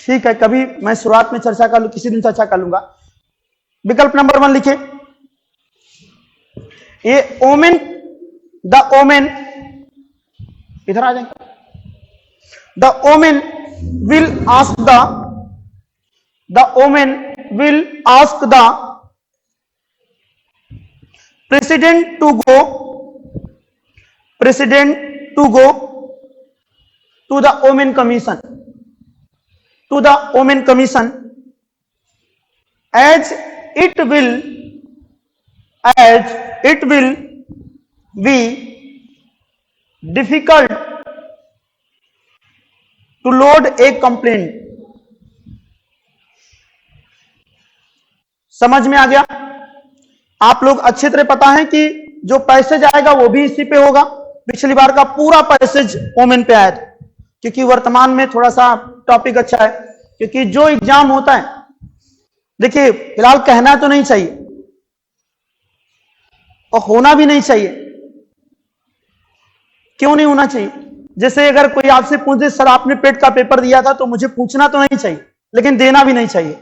ठीक है, कभी मैं शुरुआत में चर्चा कर लूं, किसी दिन चर्चा कर लूंगा। विकल्प नंबर 1 लिखे, ये ओमेन, द ओमेन, इधर आ जाएंगे, the omen will ask the omen will ask the president to go to the omen commission, to the Omen Commission, as it will be difficult to load a complaint। समझ में आ गया? आप लोग अच्छी तरह पता है कि जो पैसेज आएगा वो भी इसी पे होगा। पिछली बार का पूरा पैसेज ओमेन पे आया था, क्योंकि वर्तमान में थोड़ा सा टॉपिक अच्छा है, क्योंकि जो एग्जाम होता है, देखिए फिलहाल कहना तो नहीं चाहिए और होना भी नहीं चाहिए। क्यों नहीं होना चाहिए? जैसे अगर कोई आपसे पूछ दे सर आपने पेट का पेपर दिया था, तो मुझे पूछना तो नहीं चाहिए, लेकिन देना भी नहीं चाहिए।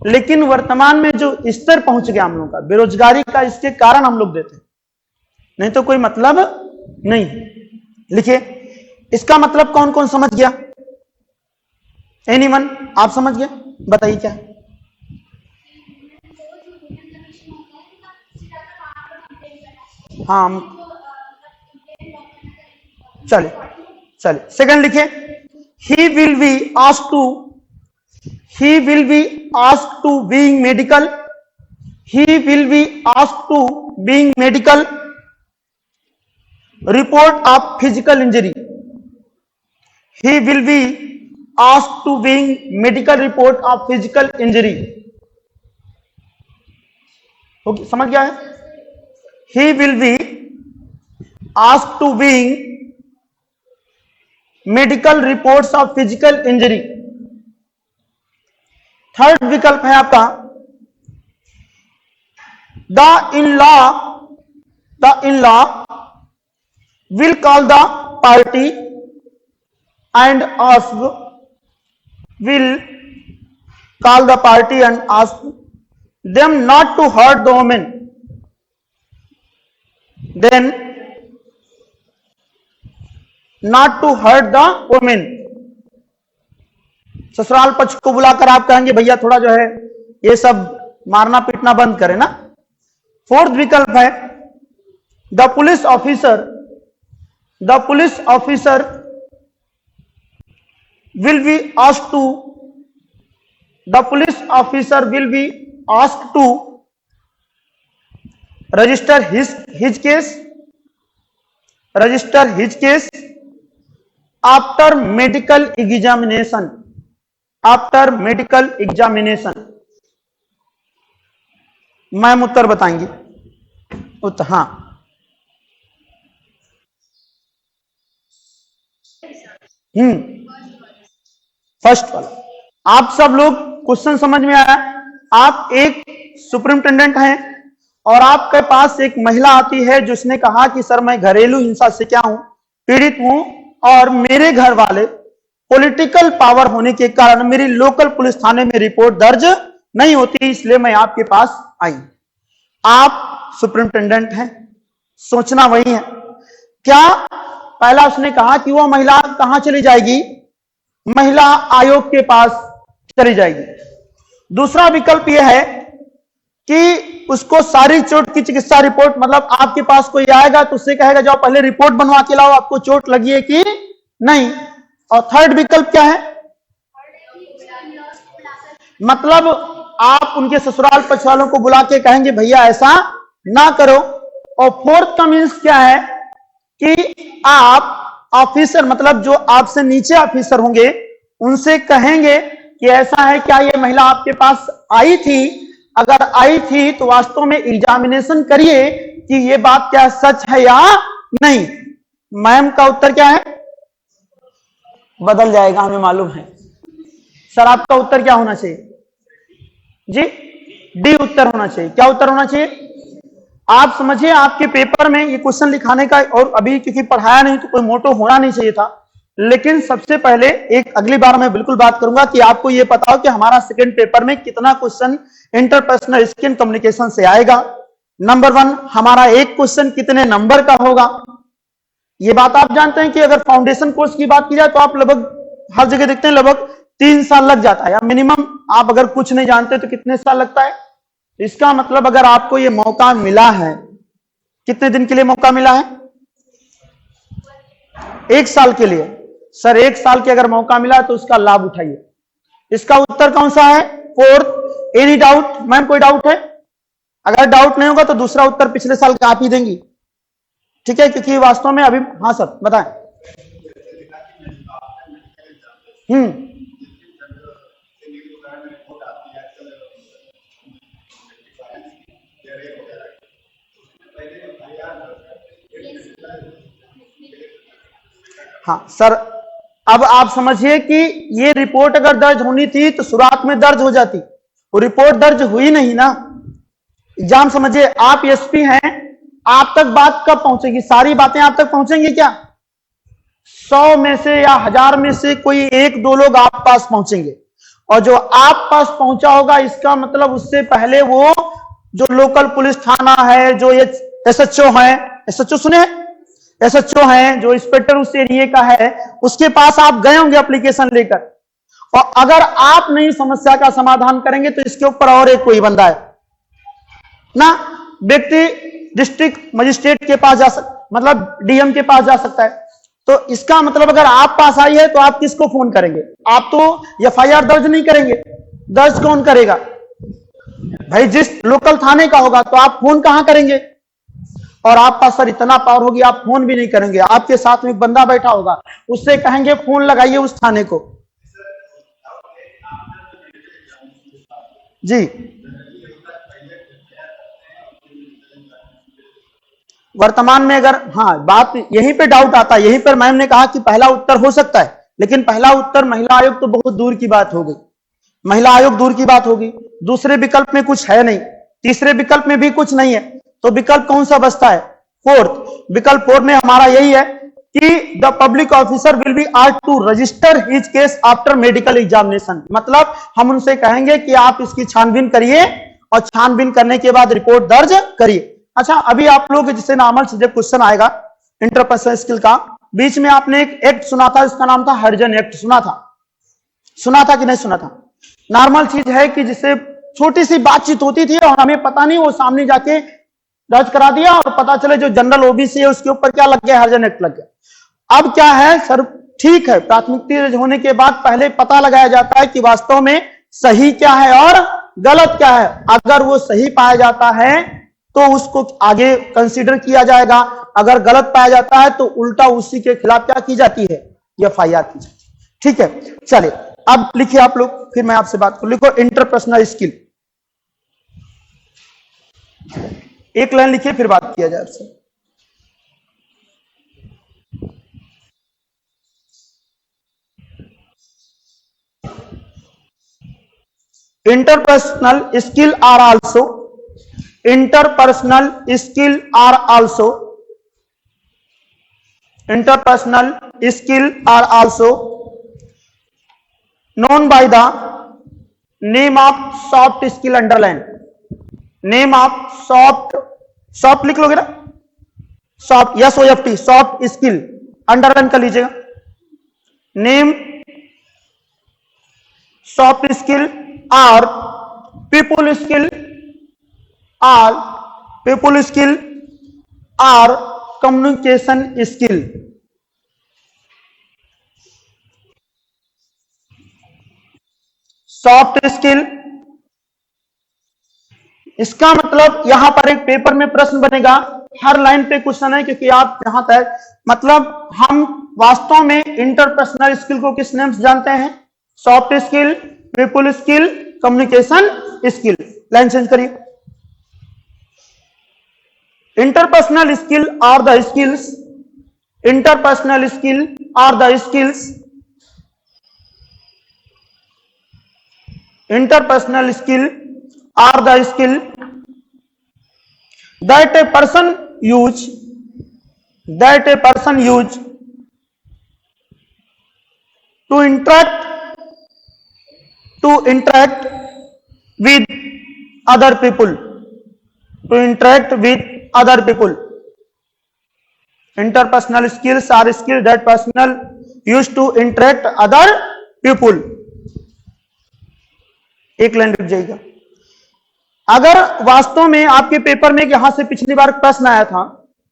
लेकिन वर्तमान में जो स्तर पहुंच गया हम लोग का बेरोजगारी का, इसके कारण हम लोग देते हैं, नहीं तो कोई मतलब नहीं। लिखिए, इसका मतलब कौन कौन समझ गया? एनीवन, आप समझ गए? बताइए क्या? हाँ, चलिए चलिए, सेकंड लिखिए, he will be asked to being medical, he will be asked to being medical report of physical injury, he will be asked to being medical report of physical injury। Okay, समझ गया है? he will be asked to being medical reports of physical injury। Third विकल्प है आपका, the in-law will call the party and ask them not to hurt the woman, then not to hurt the woman। ससुराल पक्ष को बुलाकर आप कहेंगे भैया थोड़ा जो है ये सब मारना पीटना बंद करें ना। फोर्थ विकल्प है, the police officer will be asked to register his case after medical examination। Ma'am उत्तर बताएंगे। उत्तर, हाँ, फर्स्ट वाला। आप सब लोग क्वेश्चन समझ में आया? आप एक सुपरिंटेंडेंट हैं और आपके पास एक महिला आती है जिसने कहा कि सर मैं घरेलू हिंसा से क्या हूं, पीड़ित हूं, और मेरे घर वाले पॉलिटिकल पावर होने के कारण मेरी लोकल पुलिस थाने में रिपोर्ट दर्ज नहीं होती, इसलिए मैं आपके पास आई। आप सुपरिंटेंडेंट हैं, सोचना वही है। क्या पहला उसने कहा कि वो महिला कहां चली जाएगी? महिला आयोग के पास चली जाएगी। दूसरा विकल्प यह है कि उसको सारी चोट की चिकित्सा रिपोर्ट, मतलब आपके पास कोई आएगा तो उससे कहेगा जाओ पहले रिपोर्ट बनवा के लाओ, आपको चोट लगी है कि नहीं। और थर्ड विकल्प क्या है? मतलब आप उनके ससुराल पक्ष वालों को बुला के कहेंगे भैया ऐसा ना करो। और फोर्थ का मीन्स क्या है कि आप ऑफिसर, मतलब जो आपसे नीचे ऑफिसर होंगे उनसे कहेंगे कि ऐसा है क्या ये महिला आपके पास आई थी, अगर आई थी तो वास्तव में एग्जामिनेशन करिए कि ये बात क्या सच है या नहीं। मैम का उत्तर क्या है? बदल जाएगा, हमें मालूम है। सर आपका उत्तर क्या होना चाहिए जी? डी उत्तर होना चाहिए। क्या उत्तर होना चाहिए? आप समझिए आपके पेपर में ये क्वेश्चन लिखाने का, और अभी क्योंकि पढ़ाया नहीं तो कोई मोटो होना नहीं चाहिए था, लेकिन सबसे पहले एक अगली बार मैं बिल्कुल बात करूंगा कि आपको यह पता हो कि हमारा सेकंड पेपर में कितना क्वेश्चन इंटरपर्सनल स्किल कम्युनिकेशन से आएगा। नंबर 1 हमारा एक क्वेश्चन कितने नंबर का होगा। ये बात आप जानते हैं कि अगर फाउंडेशन कोर्स की बात की जाए तो आप लगभग हर जगह देखते हैं लगभग 3 साल लग जाता है, या मिनिमम आप अगर कुछ नहीं जानते तो कितने साल लगता है। इसका मतलब अगर आपको ये मौका मिला है, कितने दिन के लिए मौका मिला है? 1 साल के लिए। सर 1 साल के अगर मौका मिला तो उसका लाभ उठाइए। इसका उत्तर कौन सा है? 4th। Any doubt ma'am? कोई डाउट है? अगर डाउट नहीं होगा तो दूसरा उत्तर पिछले साल का आप ही देंगी, ठीक है? क्योंकि वास्तव में अभी, हाँ सर बताएं। हाँ सर, अब आप समझिए कि ये रिपोर्ट अगर दर्ज होनी थी तो शुरुआत में दर्ज हो जाती, वो रिपोर्ट दर्ज हुई नहीं ना। एग्जाम समझिए, आप एसपी हैं, आप तक बात कब पहुंचेगी? सारी बातें आप तक पहुंचेंगी क्या? 100 में से या 1000 में से कोई 1-2 लोग आप पास पहुंचेंगे, और जो आप पास पहुंचा होगा इसका मतलब उससे पहले वो जो लोकल पुलिस थाना है, जो ये एसएचओ है, एसएचओ सुने, एसएचओ है जो इंस्पेक्टर उस एरिया का है, उसके पास आप गए होंगे एप्लीकेशन लेकर। और अगर आप नहीं समस्या का समाधान करेंगे तो इसके ऊपर और एक कोई बंदा है ना, व्यक्ति डिस्ट्रिक्ट मजिस्ट्रेट के पास जा मतलब डीएम के पास जा सकता है। तो इसका मतलब अगर आप पास आई है तो आप किसको फोन करेंगे? आप तो एफआईआर दर्ज नहीं करेंगे, दर्ज कौन करेगा भाई? जिस लोकल थाने का होगा। तो आप फोन कहां करेंगे? और आप पास सर इतना पावर होगी आप फोन भी नहीं करेंगे, आपके साथ में एक बंदा बैठा होगा, उससे कहेंगे फोन लगाइए उस थाने को। जी वर्तमान में अगर, हाँ बात यहीं पे डाउट आता है, यहीं पर मैम ने कहा कि पहला उत्तर हो सकता है, लेकिन पहला उत्तर महिला आयोग तो बहुत दूर की बात हो गई, महिला आयोग दूर की बात होगी। दूसरे विकल्प में कुछ है नहीं, तीसरे विकल्प में भी कुछ नहीं है, तो विकल्प कौन सा बचता है? 4th। विकल्प 4 में हमारा यही है कि the public officer will be asked to register his case after medical examination. मतलब हम उनसे कहेंगे कि आप इसकी छानबीन करिए और छानबीन करने के बाद रिपोर्ट दर्ज करिए। अच्छा, अभी आप लोग जिससे नॉर्मल सब्जेक्ट क्वेश्चन आएगा इंटरपर्सनल स्किल का, बीच में आपने एक एक्ट सुना था, इसका नाम था हरिजन एक्ट। सुना था कि नहीं सुना था? नॉर्मल चीज है कि जिससे छोटी सी बातचीत होती थी और हमें पता नहीं, वो सामने जाके दर्ज करा दिया और पता चले जो जनरल ओबीसी है उसके ऊपर क्या लग गया? हरिजन एक्ट लग गया। अब क्या है सर, ठीक है, प्राथमिकता दर्ज होने के बाद पहले पता लगाया जाता है कि वास्तव में सही क्या है और गलत क्या है। अगर वो सही पाया जाता है तो उसको आगे कंसीडर किया जाएगा, अगर गलत पाया जाता है तो उल्टा उसी के खिलाफ क्या की जाती है? एफआईआर की जाती है। ठीक है, चलिए अब लिखिए आप लोग, फिर मैं आपसे बात करूं। लिखो इंटरपर्सनल स्किल, एक लाइन लिखिए फिर बात किया जाए आपसे। Interpersonal skill are also interpersonal skill are also interpersonal skill are also known by the name of soft skill। underline name of soft लिख लोगे ना, soft, SOFT, soft skill underline कर लीजिएगा। नेम सॉफ्ट स्किल और people skill और communication skill. Soft skill, इसका मतलब यहां पर एक पेपर में प्रश्न बनेगा, हर लाइन पे क्वेश्चन है, क्योंकि आप यहां तक मतलब हम वास्तव में इंटरपर्सनल स्किल को किस नाम से जानते हैं? Soft skill, people skill, communication skill. Line change करिए। Interpersonal skill are the skills, interpersonal skill are the skills, interpersonal skill are the skill that a person use to interact with other people, to interact with other people. Interpersonal skills are skills that personnel use to interact other people. एक line रुक जाएगा। अगर वास्तव में आपके paper में यहां से पिछली बार प्रश्न आया था,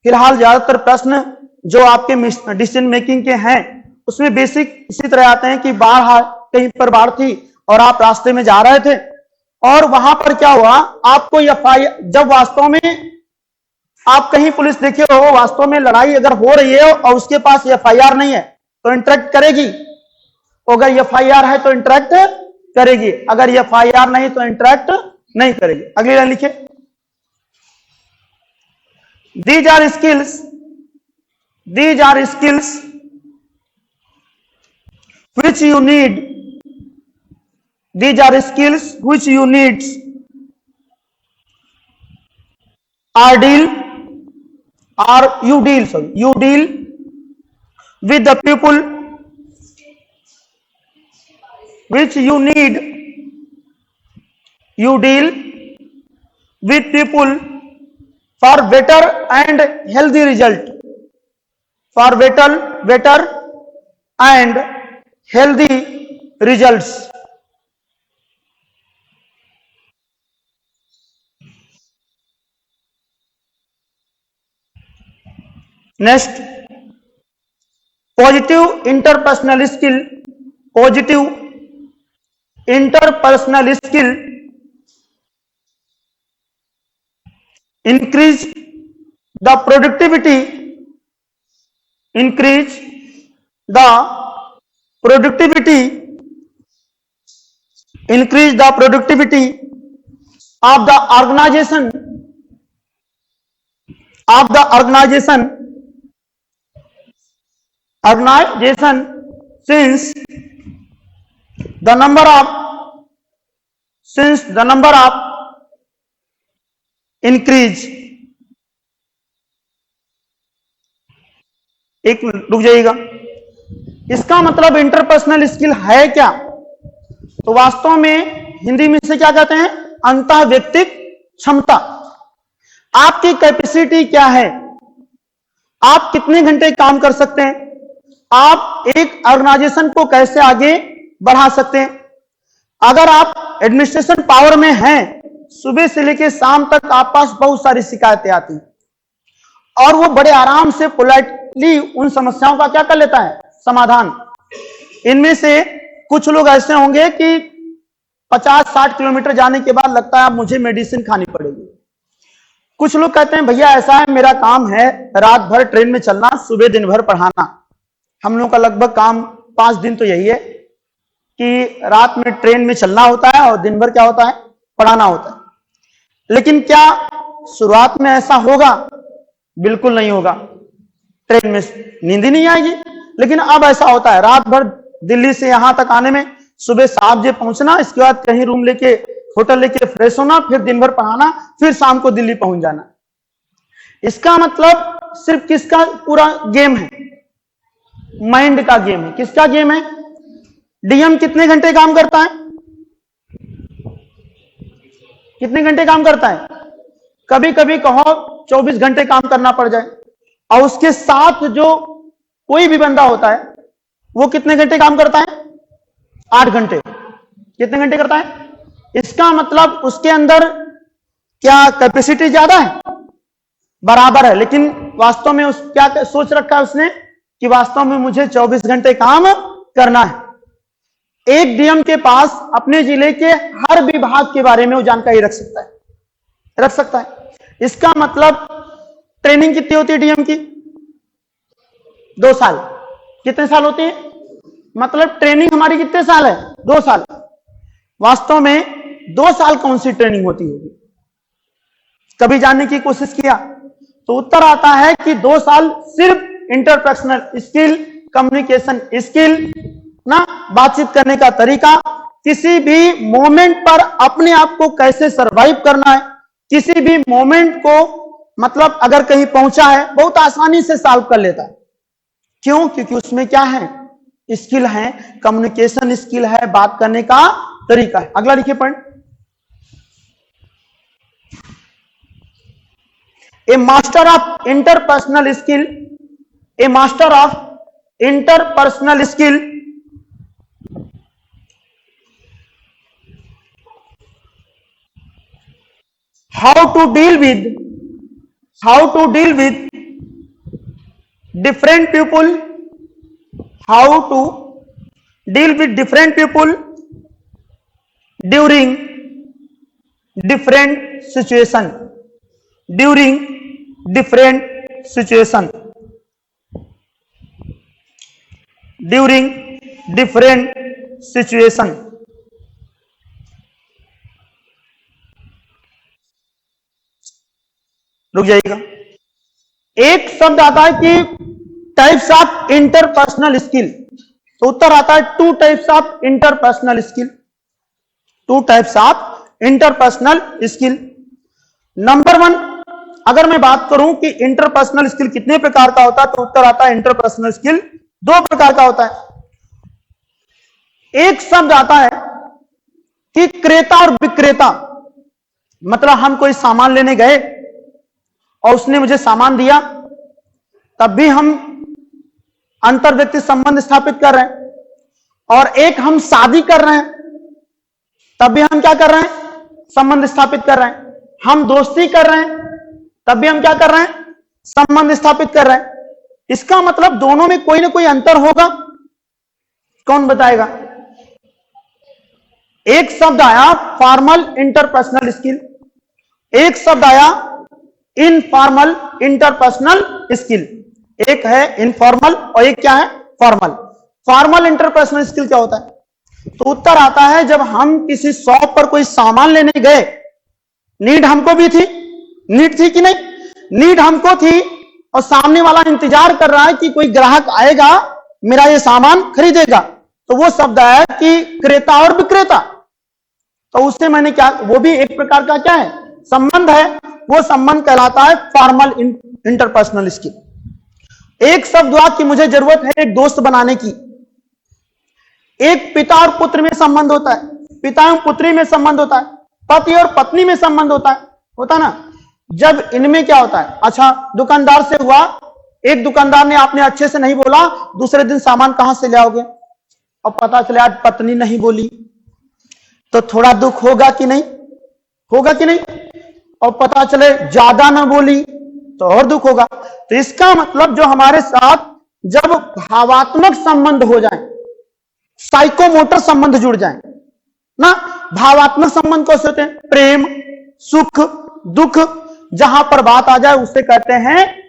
फिलहाल ज्यादातर प्रश्न जो आपके डिसीजन मेकिंग के हैं उसमें बेसिक इसी तरह आते हैं कि बाढ़, कहीं पर बाढ़ थी और आप रास्ते में जा रहे थे और वहां पर क्या हुआ, आपको एफआईआर, जब वास्तव में आप कहीं पुलिस देखे हो, वास्तव में लड़ाई अगर हो रही है और उसके पास एफआईआर नहीं है तो इंटरेक्ट करेगी, अगर एफआईआर है तो इंटरेक्ट करेगी, अगर एफआईआर नहीं तो इंटरेक्ट नहीं करेगी। अगली लाइन लिखिए, these are skills which you need, these are skills which you need you deal with the people which you need, you deal with people for better and healthy result, for better and healthy results. Next, positive interpersonal skill increase the productivity of the organization since the number of increase। एक रुक जाइएगा, इसका मतलब interpersonal skill है क्या? तो वास्तव में हिंदी में से क्या कहते हैं, अंतः व्यक्तिक क्षमता। आपकी कैपेसिटी क्या है, आप कितने घंटे काम कर सकते हैं, आप एक ऑर्गेनाइजेशन को कैसे आगे बढ़ा सकते हैं। अगर आप एडमिनिस्ट्रेशन पावर में हैं, सुबह से लेकर शाम तक आप पास बहुत सारी शिकायतें आती हैं और वो बड़े आराम से पोलाइटली उन समस्याओं का क्या कर लेता है, समाधान। इनमें से कुछ लोग ऐसे होंगे कि 50-60 किलोमीटर जाने के बाद लगता है अब मुझे मेडिसिन खानी पड़ेगी। कुछ लोग कहते हैं भैया ऐसा है, मेरा काम है रात भर ट्रेन में चलना, सुबह दिन भर पढ़ाना। हम लोगों का लगभग काम 5 दिन तो यही है कि रात में ट्रेन में चलना होता है और दिन भर क्या होता है, पढ़ाना होता है। लेकिन क्या शुरुआत में ऐसा होगा? बिल्कुल नहीं होगा, ट्रेन में नींद ही नहीं आएगी। लेकिन अब ऐसा होता है, रात भर दिल्ली से यहां तक आने में सुबह 7 बजे पहुंचना, इसके बाद कहीं रूम लेके होटल लेके फ्रेश होना, फिर दिन भर पढ़ाना, फिर शाम को दिल्ली पहुंच जाना। इसका मतलब सिर्फ किसका पूरा गेम है, माइंड का गेम है। किसका गेम है? डीएम कितने घंटे काम करता है, कितने घंटे काम करता है? कभी कभी कहो 24 घंटे काम करना पड़ जाए, और उसके साथ जो कोई भी बंदा होता है वो कितने घंटे काम करता है? 8 घंटे। कितने घंटे करता है? इसका मतलब उसके अंदर क्या कैपेसिटी ज्यादा है? बराबर है, लेकिन वास्तव में उस क्या सोच रखा है उसने कि वास्तव में मुझे 24 घंटे काम करना है। एक डीएम के पास अपने जिले के हर विभाग के बारे में वो जानकारी रख सकता है। इसका मतलब ट्रेनिंग कितनी होती है डीएम की? 2 साल। कितने साल होती है? मतलब ट्रेनिंग हमारी कितने साल है? 2 साल। वास्तव में 2 साल कौन सी ट्रेनिंग होती होगी? कभी जानने की कोशिश किया तो उत्तर आता है कि 2 साल सिर्फ इंटरपर्सनल स्किल, कम्युनिकेशन स्किल ना, बातचीत करने का तरीका, किसी भी मोमेंट पर अपने आप को कैसे सरवाइव करना है, किसी भी मोमेंट को मतलब अगर कहीं पहुंचा है बहुत आसानी से सॉल्व कर लेता है। क्यों? क्योंकि उसमें क्या है, स्किल है, कम्युनिकेशन स्किल है, बात करने का तरीका है। अगला लिखिए point, A master of interpersonal skill, A master of interpersonal skill how to deal with different people, how to deal with different people during different situation, during different situation, during different situation। रुक जाइएगा, एक शब्द आता है कि types of interpersonal skill, तो उत्तर आता है to types of interpersonal skill, to types of interpersonal skill. Number 1, अगर मैं बात करूं कि इंटरपर्सनल स्किल कितने प्रकार का होता है, तो उत्तर आता है इंटरपर्सनल स्किल 2 प्रकार का होता है। एक शब्द आता है कि क्रेता और विक्रेता, मतलब हम कोई सामान लेने गए और उसने मुझे सामान दिया, तब भी हम अंतर व्यक्ति संबंध स्थापित कर रहे हैं, और एक हम शादी कर रहे हैं तब भी हम क्या कर रहे हैं, संबंध स्थापित कर रहे हैं, हम दोस्ती कर रहे हैं तब भी हम क्या कर रहे हैं, संबंध स्थापित कर रहे हैं। इसका मतलब दोनों में कोई ना कोई अंतर होगा, कौन बताएगा? एक शब्द आया फॉर्मल इंटरपर्सनल स्किल, एक शब्द आया इनफॉर्मल इंटरपर्सनल स्किल, एक है इनफॉर्मल और एक क्या है, फॉर्मल। फॉर्मल इंटरपर्सनल स्किल क्या होता है? तो उत्तर आता है जब हम किसी शॉप पर कोई सामान लेने गए, नीड हमको भी थी, नीड थी कि नहीं, नीड हमको थी, और सामने वाला इंतजार कर रहा है कि कोई ग्राहक आएगा मेरा ये सामान खरीदेगा, तो वो शब्द है कि क्रेता और विक्रेता, तो उससे मैंने क्या, वो भी एक प्रकार का क्या है, संबंध है, वो संबंध कहलाता है फॉर्मल इंटरपर्सनल स्किल। एक शब्द हुआ कि मुझे जरूरत है एक दोस्त बनाने की, एक पिता और पुत्र में संबंध होता है, पिता एवं पुत्री में संबंध होता है, पति और पत्नी में संबंध होता है ना। जब इनमें क्या होता है, अच्छा दुकानदार से हुआ, एक दुकानदार ने आपने अच्छे से नहीं बोला, दूसरे दिन सामान कहां से ले आओगे, और पता चले आज पत्नी नहीं बोली, तो थोड़ा दुख होगा कि नहीं, होगा कि नहीं, और पता चले ज्यादा ना बोली तो और दुख होगा। तो इसका मतलब जो हमारे साथ जब भावात्मक संबंध हो जाए, साइकोमोटर संबंध जुड़ जाए ना, भावात्मक संबंध कैसे होते हैं, प्रेम सुख दुख, जहां पर बात आ जाए उसे कहते हैं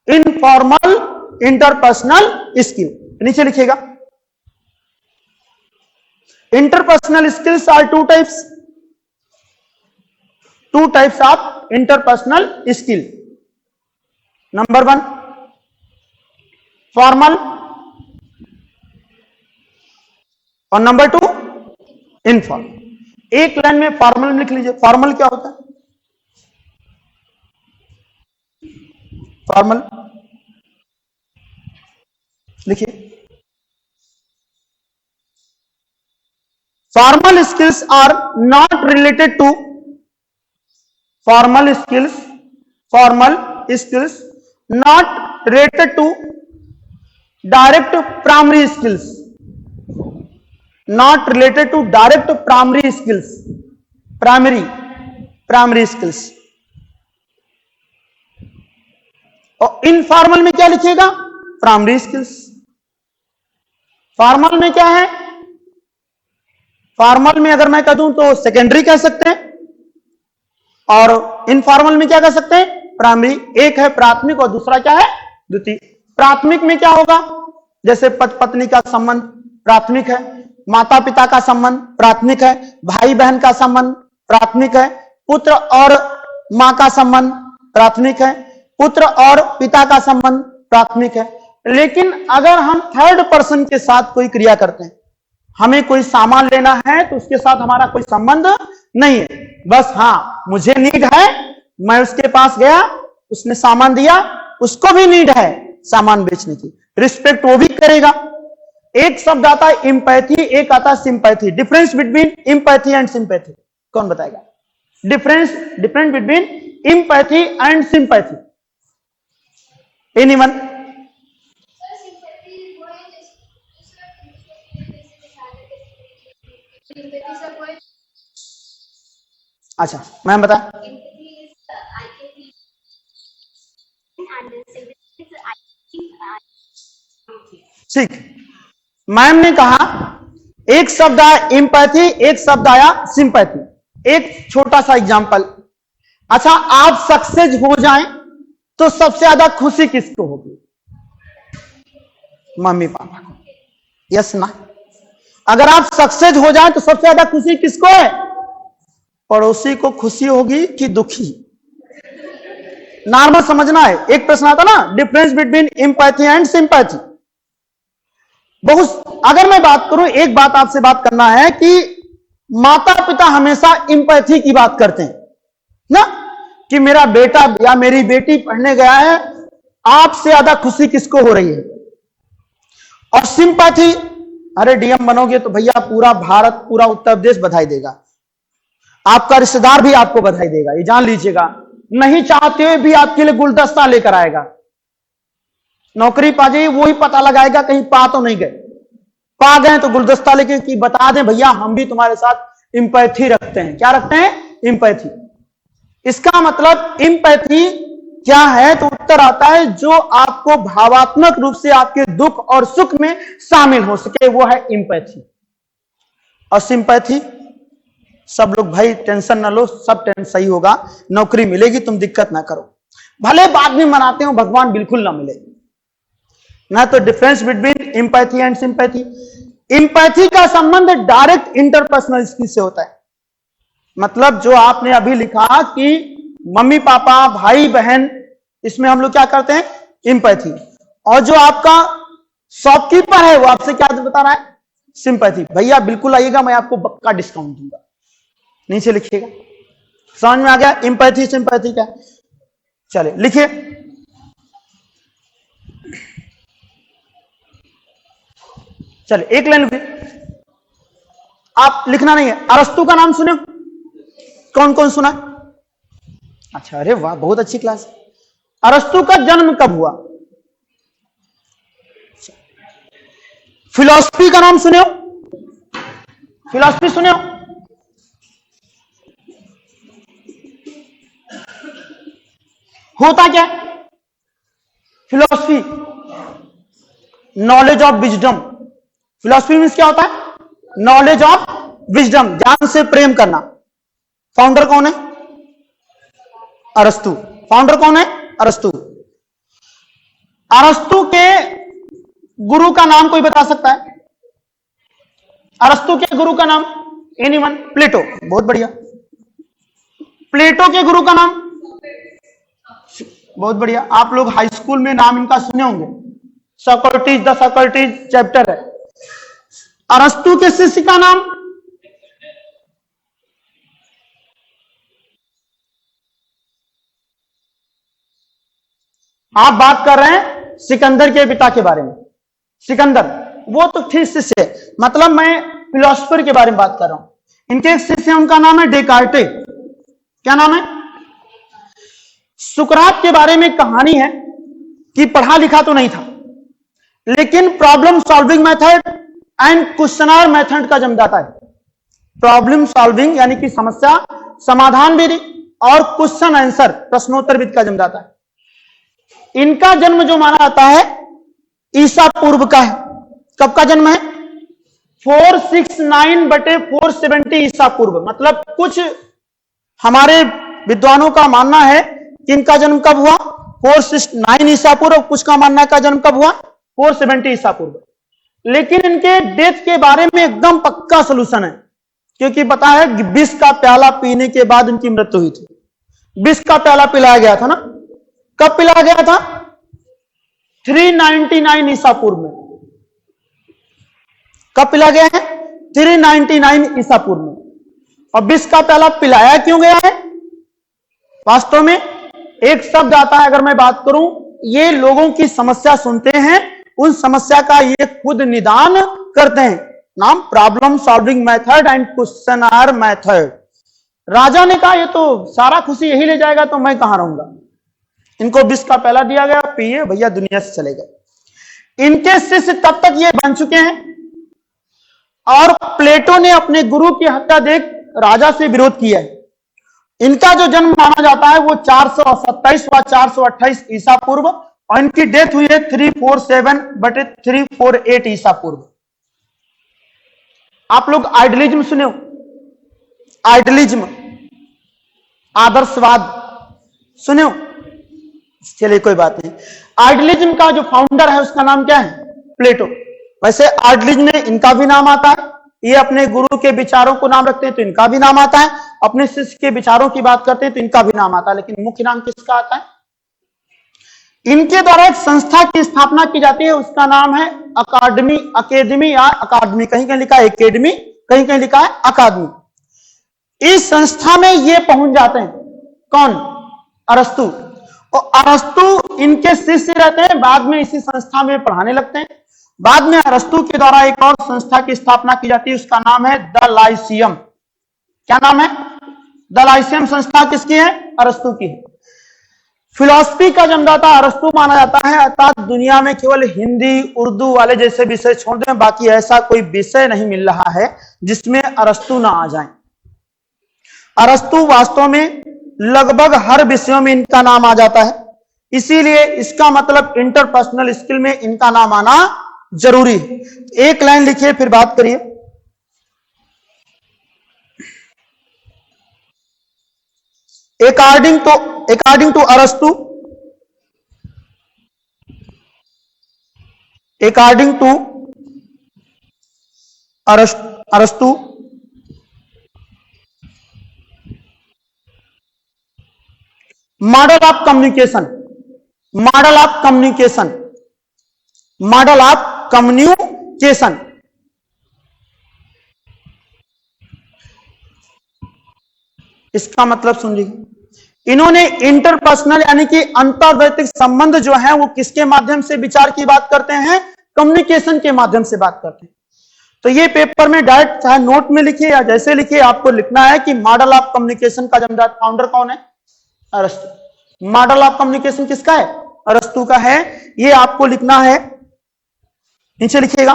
इनफॉर्मल इंटरपर्सनल स्किल। नीचे लिखिएगा, interpersonal skills are two types of interpersonal skill. Number 1 formal, और नंबर 2 इनफॉर्मल। एक लाइन में फॉर्मल में लिख लीजिए, फॉर्मल क्या होता है, फॉर्मल लिखिए, formal skills are not related to, formal skills not related to direct primary skills, not related to direct primary skills, primary skills. और इनफॉर्मल में क्या लिखिएगा, प्राइमरी स्किल्स। फॉर्मल में क्या है, फॉर्मल में अगर मैं कह दूं तो सेकेंडरी कह सकते हैं, और इनफॉर्मल में क्या कह सकते हैं, प्राइमरी। एक है प्राथमिक और दूसरा क्या है, द्वितीय। प्राथमिक में क्या होगा, जैसे पति पत्नी का संबंध प्राथमिक है, माता पिता का संबंध प्राथमिक है, भाई बहन का संबंध प्राथमिक है, पुत्र और मां का संबंध प्राथमिक है, पुत्र और पिता का संबंध प्राथमिक है। लेकिन अगर हम थर्ड पर्सन के साथ कोई क्रिया करते हैं, हमें कोई सामान लेना है तो उसके साथ हमारा कोई संबंध नहीं है, बस हाँ मुझे नीड है, मैं उसके पास गया, उसने सामान दिया, उसको भी नीड है सामान बेचने की, रिस्पेक्ट वो भी करेगा, एक शब्द आता है इम्पैथी, एक आता है sympathy. Difference between empathy and sympathy कौन बताएगा? Difference between empathy and sympathy, anyone? अच्छा मैम बता। ठीक, मैम ने कहा एक शब्द आया इम्पैथी, एक शब्द आया सिंपैथी। एक छोटा सा एग्जांपल, अच्छा आप सक्सेस हो जाएं तो सबसे ज्यादा खुशी किसको होगी? मम्मी पापा को, यस ना? अगर आप सक्सेस हो जाएं तो सबसे ज्यादा खुशी किसको है? पड़ोसी को खुशी होगी कि दुखी? नॉर्मल समझना है। एक प्रश्न आता ना, difference between empathy and sympathy. बहुत, अगर मैं बात करूं, एक बात आपसे बात करना है कि माता पिता हमेशा इम्पैथी की बात करते हैं ना, कि मेरा बेटा या मेरी बेटी पढ़ने गया है, आपसे ज्यादा खुशी किसको हो रही है? और सिंपैथी, अरे डीएम बनोगे तो भैया पूरा भारत, पूरा उत्तर प्रदेश बधाई देगा, आपका रिश्तेदार भी आपको बधाई देगा, ये जान लीजिएगा। नहीं चाहते हुए भी आपके लिए गुलदस्ता लेकर आएगा। नौकरी पा जाइए, वो ही पता लगाएगा कहीं पा तो नहीं गए, पा गए तो गुलदस्ता लेके कि बता दें भैया हम भी तुम्हारे साथ इंपैथी रखते हैं। क्या रखते हैं? इंपैथी। इसका मतलब इंपैथी क्या है? तो उत्तर आता है जो आपको भावात्मक रूप से आपके दुख और सुख में शामिल हो सके, वो है इंपैथी। और सिंपैथी, सब लोग भाई टेंशन ना लो, सब टेंशन सही होगा, नौकरी मिलेगी, तुम दिक्कत ना करो। भले बाद में मनाते हो भगवान बिल्कुल ना मिले ना। तो difference between empathy and sympathy, empathy का संबंध डायरेक्ट इंटरपर्सनल स्किल से होता है। मतलब जो आपने अभी लिखा कि मम्मी पापा भाई बहन, इसमें हम लोग क्या करते हैं? इंपैथी। और जो आपका शॉपकीपर है वो आपसे क्या बता रहा है? सिंपैथी। भैया बिल्कुल आइएगा, मैं आपको पक्का डिस्काउंट दूंगा, नीचे लिखिएगा। समझ में आ गया इंपैथी सिंपैथी क्या? चले लिखिए। चले एक लाइन लिखिए, आप लिखना नहीं है। अरस्तु का नाम सुने? कौन कौन सुना? अच्छा, अरे वाह, बहुत अच्छी क्लास। अरस्तु का जन्म कब हुआ? फिलॉसफी का नाम सुने हो? फिलॉसफी सुने हो? होता क्या? Philosophy knowledge of wisdom. Philosophy means क्या होता है? नॉलेज ऑफ विजडम, ज्ञान से प्रेम करना। फाउंडर कौन है? अरस्तु। फाउंडर कौन है? अरस्तु। अरस्तु के गुरु का नाम कोई बता सकता है? अरस्तु के गुरु का नाम? एनीवन? प्लेटो। बहुत बढ़िया। प्लेटो के गुरु का नाम? बहुत बढ़िया। आप लोग हाई स्कूल में नाम इनका सुने होंगे, सोक्रेटिस, द सोक्रेटिस चैप्टर है। अरस्तु के शिष्य का नाम? आप बात कर रहे हैं सिकंदर के पिता के बारे में। सिकंदर वो तो ठीक शिष्य है, मतलब मैं फिलोसफर के बारे में बात कर रहा हूं। इनके एक शिष्य है, उनका नाम है डेकार्टे। क्या नाम है? सुकरात के बारे में कहानी है कि पढ़ा लिखा तो नहीं था, लेकिन problem solving method and questioner method का जन्मदाता है। प्रॉब्लम सॉल्विंग यानी कि समस्या समाधान विधि और क्वेश्चन आंसर प्रश्नोत्तर विधि का जन्मदाता है। इनका जन्म जो माना जाता है ईसा पूर्व का है। कब का जन्म है? 469 बटे 470 ईसा पूर्व। मतलब कुछ हमारे विद्वानों का मानना है कि इनका जन्म कब हुआ? 469 ईसा पूर्व। कुछ का मानना का जन्म कब हुआ? 470 ईसा पूर्व। लेकिन इनके डेथ के बारे में एकदम पक्का सोल्यूशन है, क्योंकि पता है कि विष का प्याला पीने के बाद इनकी मृत्यु हुई थी। विष का प्याला पिलाया गया था ना, कब पिलाया गया था? 399 ईसा पूर्व में। कब पिलाया गया है? 399 ईसा पूर्व में। और विष का प्याला पिलाया क्यों गया है? वास्तव में एक शब्द आता है, अगर मैं बात करूं, ये लोगों की समस्या सुनते हैं उन समस्या का ये खुद निदान करते हैं। नाम problem solving method and questioner method. राजा ने कहा ये तो सारा खुशी यही ले जाएगा तो मैं कहां रहूंगा। इनको विष का प्याला दिया गया, पिए भैया दुनिया से चले गए। इनके शिष्य तब तक ये बन चुके हैं और प्लेटो ने अपने गुरु की हत्या देख राजा से विरोध किया है। इनका जो जन्म माना जाता है वो 427 व 428 ईसा पूर्व और इनकी डेथ हुई है 347/348 ईसा पूर्व। आप लोग आइडियलिज्म सुने हो? आइडियलिज्म, आदर्शवाद सुने हो? चलिए कोई बात नहीं। आइडियलिज्म का जो फाउंडर है उसका नाम क्या है? प्लेटो। वैसे आइडियलिज्म में इनका भी नाम आता है, ये अपने गुरु के विचारों को नाम रखते हैं तो इनका भी नाम आता है, अपने शिष्य के विचारों की बात करते हैं तो इनका भी नाम आता है, लेकिन मुख्य नाम किसका आता है? इनके द्वारा एक संस्था की स्थापना की जाती है, उसका नाम है अकादमी या अकादमी। कहीं कहीं लिखा है एकेडमी, कहीं कहीं लिखा है अकादमी। इस संस्था में ये पहुंच जाते हैं। कौन? अरस्तु। और अरस्तु इनके शिष्य रहते हैं, बाद में इसी संस्था में पढ़ाने लगते हैं। बाद में अरस्तु के द्वारा एक और संस्था की स्थापना की जाती है, उसका नाम है द लाइसियम। क्या नाम है? द लाइसियम संस्था किसकी है? अरस्तु की है। फिलॉसफी का जन्मदाता अरस्तु माना जाता है, अर्थात दुनिया में केवल हिंदी उर्दू वाले जैसे विषय छोड़ दें, बाकी ऐसा कोई विषय नहीं मिल रहा है जिसमें अरस्तु ना आ जाए। अरस्तु वास्तव में लगभग हर विषयों में इनका नाम आ जाता है, इसीलिए इसका मतलब इंटरपर्सनल स्किल में इनका नाम आना जरूरी है। एक लाइन लिखिए फिर बात करिए। अकॉर्डिंग टू अरस्तु, अरस्तु मॉडल ऑफ कम्युनिकेशन इसका मतलब सुन लीजिए। इन्होंने इंटरपर्सनल यानी कि अंतर्वैयक्तिक संबंध जो है वो किसके माध्यम से विचार की बात करते हैं? कम्युनिकेशन के माध्यम से बात करते हैं। तो ये पेपर में डायरेक्ट चाहे नोट में लिखिए या जैसे लिखिए, आपको लिखना है कि मॉडल ऑफ कम्युनिकेशन का जन्मदाता फाउंडर कौन है? अरस्तु। मॉडल ऑफ कम्युनिकेशन किसका है? अरस्तु का है। ये आपको लिखना है, नीचे लिखिएगा।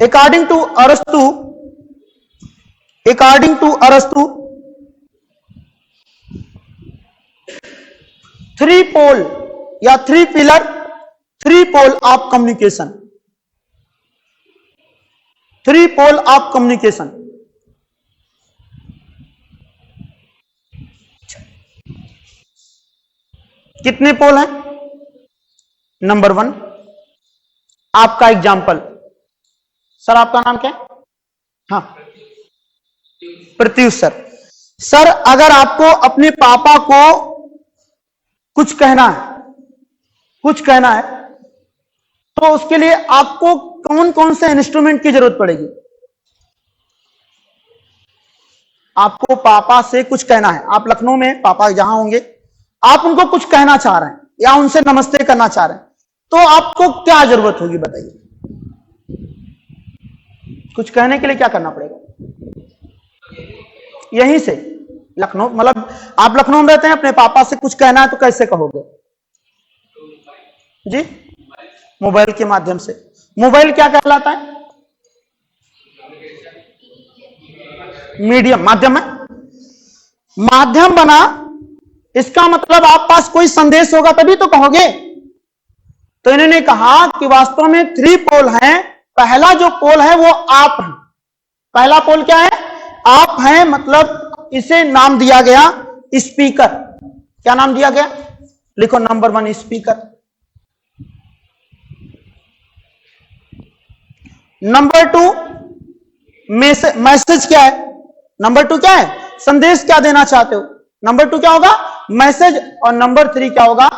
अकॉर्डिंग टू अरस्तु थ्री पोल या थ्री पोल ऑफ कम्युनिकेशन। कितने पोल हैं? नंबर 1 आपका एग्जाम्पल। सर आपका नाम क्या है? हाँ प्रत्युष सर। सर अगर आपको अपने पापा को कुछ कहना है तो उसके लिए आपको कौन कौन से इंस्ट्रूमेंट की जरूरत पड़ेगी? आपको पापा से कुछ कहना है, आप लखनऊ में पापा जहां होंगे, आप उनको कुछ कहना चाह रहे हैं या उनसे नमस्ते करना चाह रहे हैं, तो आपको क्या जरूरत होगी बताइए? कुछ कहने के लिए क्या करना पड़ेगा? यहीं से लखनऊ, मतलब आप लखनऊ में रहते हैं, अपने पापा से कुछ कहना है तो कैसे कहोगे जी? मोबाइल के माध्यम से। मोबाइल क्या कहलाता है? मीडियम, माध्यम है। माध्यम बना, इसका मतलब आप पास कोई संदेश होगा तभी तो कहोगे। तो इन्होंने कहा कि वास्तव में 3 पोल हैं। पहला जो पोल है वो आप है। पहला पोल क्या है? आप हैं, मतलब इसे नाम दिया गया स्पीकर। क्या नाम दिया गया? लिखो नंबर 1 स्पीकर। नंबर 2 मैसेज क्या है? नंबर 2 क्या है? संदेश क्या देना चाहते हो? नंबर 2 क्या होगा? मैसेज। और नंबर 3 क्या होगा?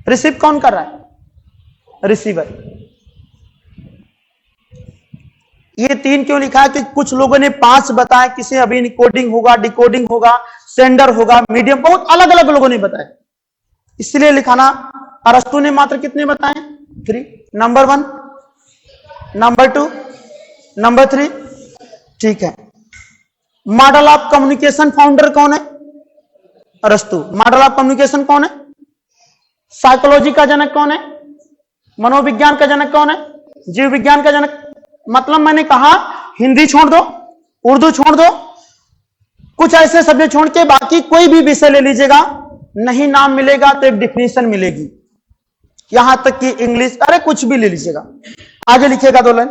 रिसीव कौन कर रहा है? रिसीवर। ये 3 क्यों लिखा है? कि कुछ लोगों ने 5 बताया, किसी अभी इनकोडिंग होगा, डिकोडिंग होगा, सेंडर होगा, मीडियम, बहुत अलग अलग लोगों ने बताया। इसलिए लिखाना। अरस्तु ने मात्र कितने बताए? 3। Number 1, number 2, number 3। ठीक है। मॉडल ऑफ कम्युनिकेशन फाउंडर कौन है? अरस्तु। मॉडल ऑफ कम्युनिकेशन कौन है? साइकोलॉजी का जनक कौन है? मनोविज्ञान का जनक कौन है? जीव विज्ञान का जनक। मतलब मैंने कहा हिंदी छोड़ दो, उर्दू छोड़ दो, कुछ ऐसे सब्जेक्ट छोड़ के बाकी कोई भी विषय ले लीजिएगा, नहीं नाम मिलेगा तो एक डिफिनेशन मिलेगी, यहां तक कि इंग्लिश, अरे कुछ भी ले लीजिएगा। आगे लिखिएगा 2 लाइन।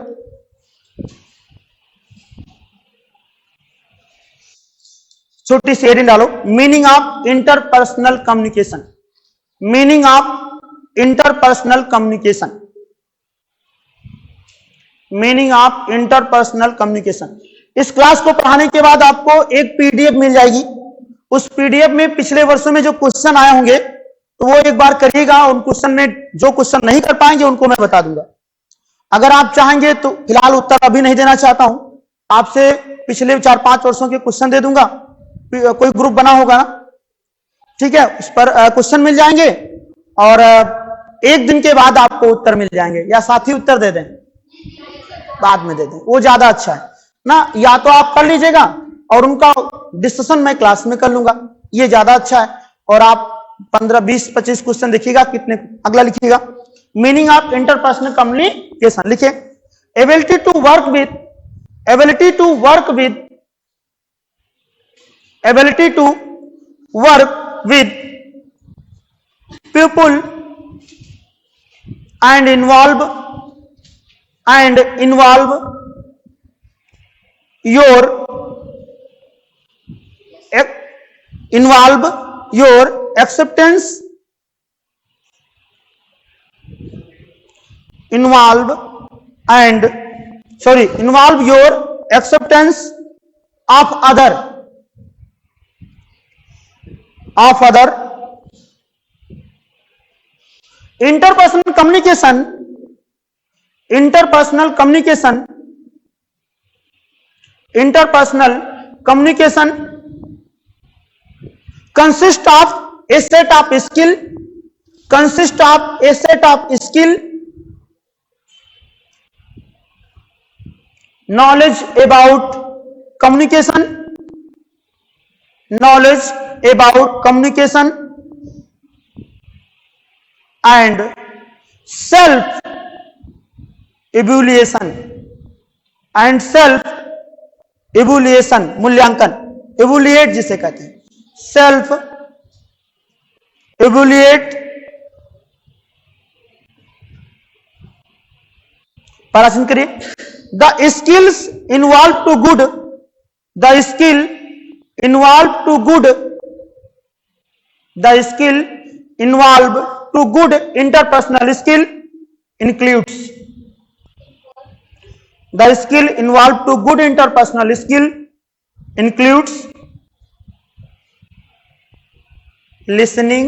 छोटी सी हेडिंग डालो, meaning of interpersonal communication. Meaning of interpersonal communication. Meaning of interpersonal communication. इस क्लास को पढ़ाने के बाद आपको एक पीडीएफ मिल जाएगी। उस पीडीएफ में पिछले वर्षों में जो क्वेश्चन आए होंगे तो वो एक बार करिएगा। उन क्वेश्चन में जो क्वेश्चन नहीं कर पाएंगे उनको मैं बता दूंगा। अगर आप चाहेंगे तो फिलहाल उत्तर अभी नहीं देना चाहता हूं, आपसे पिछले 4-5 वर्षों के क्वेश्चन दे दूंगा। कोई ग्रुप बना होगा ना, ठीक है, उस पर क्वेश्चन मिल जाएंगे और एक दिन के बाद आपको उत्तर मिल जाएंगे, या साथ ही उत्तर दे दें, बाद में दे दें, वो ज्यादा अच्छा है ना। या तो आप कर लीजिएगा और उनका डिस्कशन मैं क्लास में कर लूंगा, ये ज्यादा अच्छा है। और आप 15, 20, 25 क्वेश्चन देखिएगा कितने। अगला लिखिएगा, मीनिंग ऑफ इंटरपर्सनल कम्युनिकेशन। लिखिए, ability to work with, ability to work with, ability to work with people and involve your involve your acceptance, involve your acceptance of other interpersonal communication consist of a set of skill, knowledge about communication and self evaluation मूल्यांकन, evaluate जिसे कहते हैं, self evaluate। प्रश्न करिए, the skills involved to good, the skill involved to good interpersonal skill includes, the skill involved to good interpersonal skill includes listening,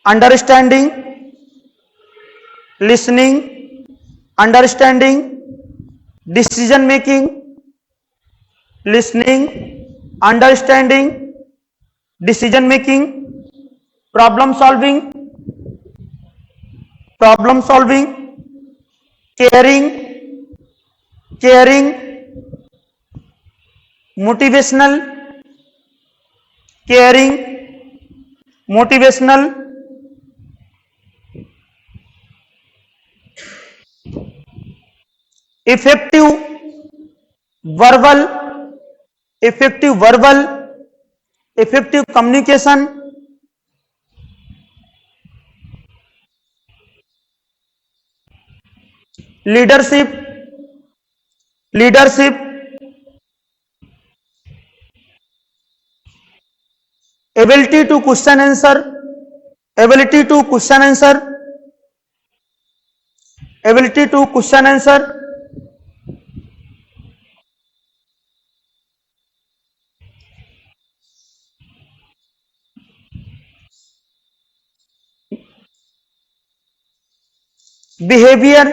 understanding, decision making, problem solving, caring, motivational, effective communication, leadership, ability to question answer, behavior,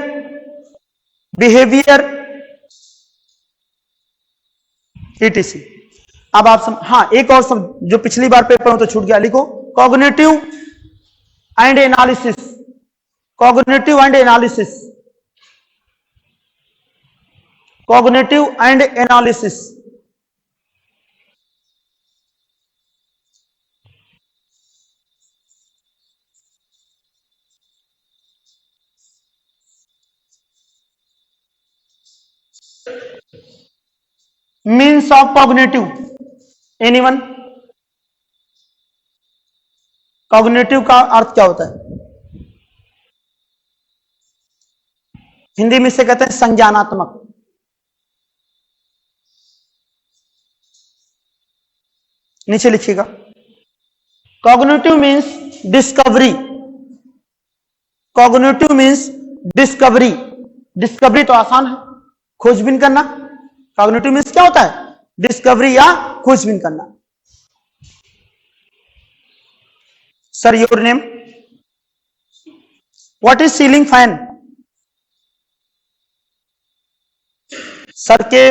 etc. अब आप हाँ, एक और सब जो पिछली बार paper में तो छूट गया, लिखो cognitive and analysis. Cognitive and analysis, cognitive and analysis. Means of cognitive, anyone? Cognitive का अर्थ क्या होता है? हिंदी में इसे कहते हैं संज्ञानात्मक। नीचे लिखिएगा, cognitive means discovery. Cognitive means discovery. Discovery तो आसान है, खोजबीन करना। कॉग्निटिव मीन्स क्या होता है? डिस्कवरी या खोजबीन करना। Sir your name? What is ceiling fan? Sir के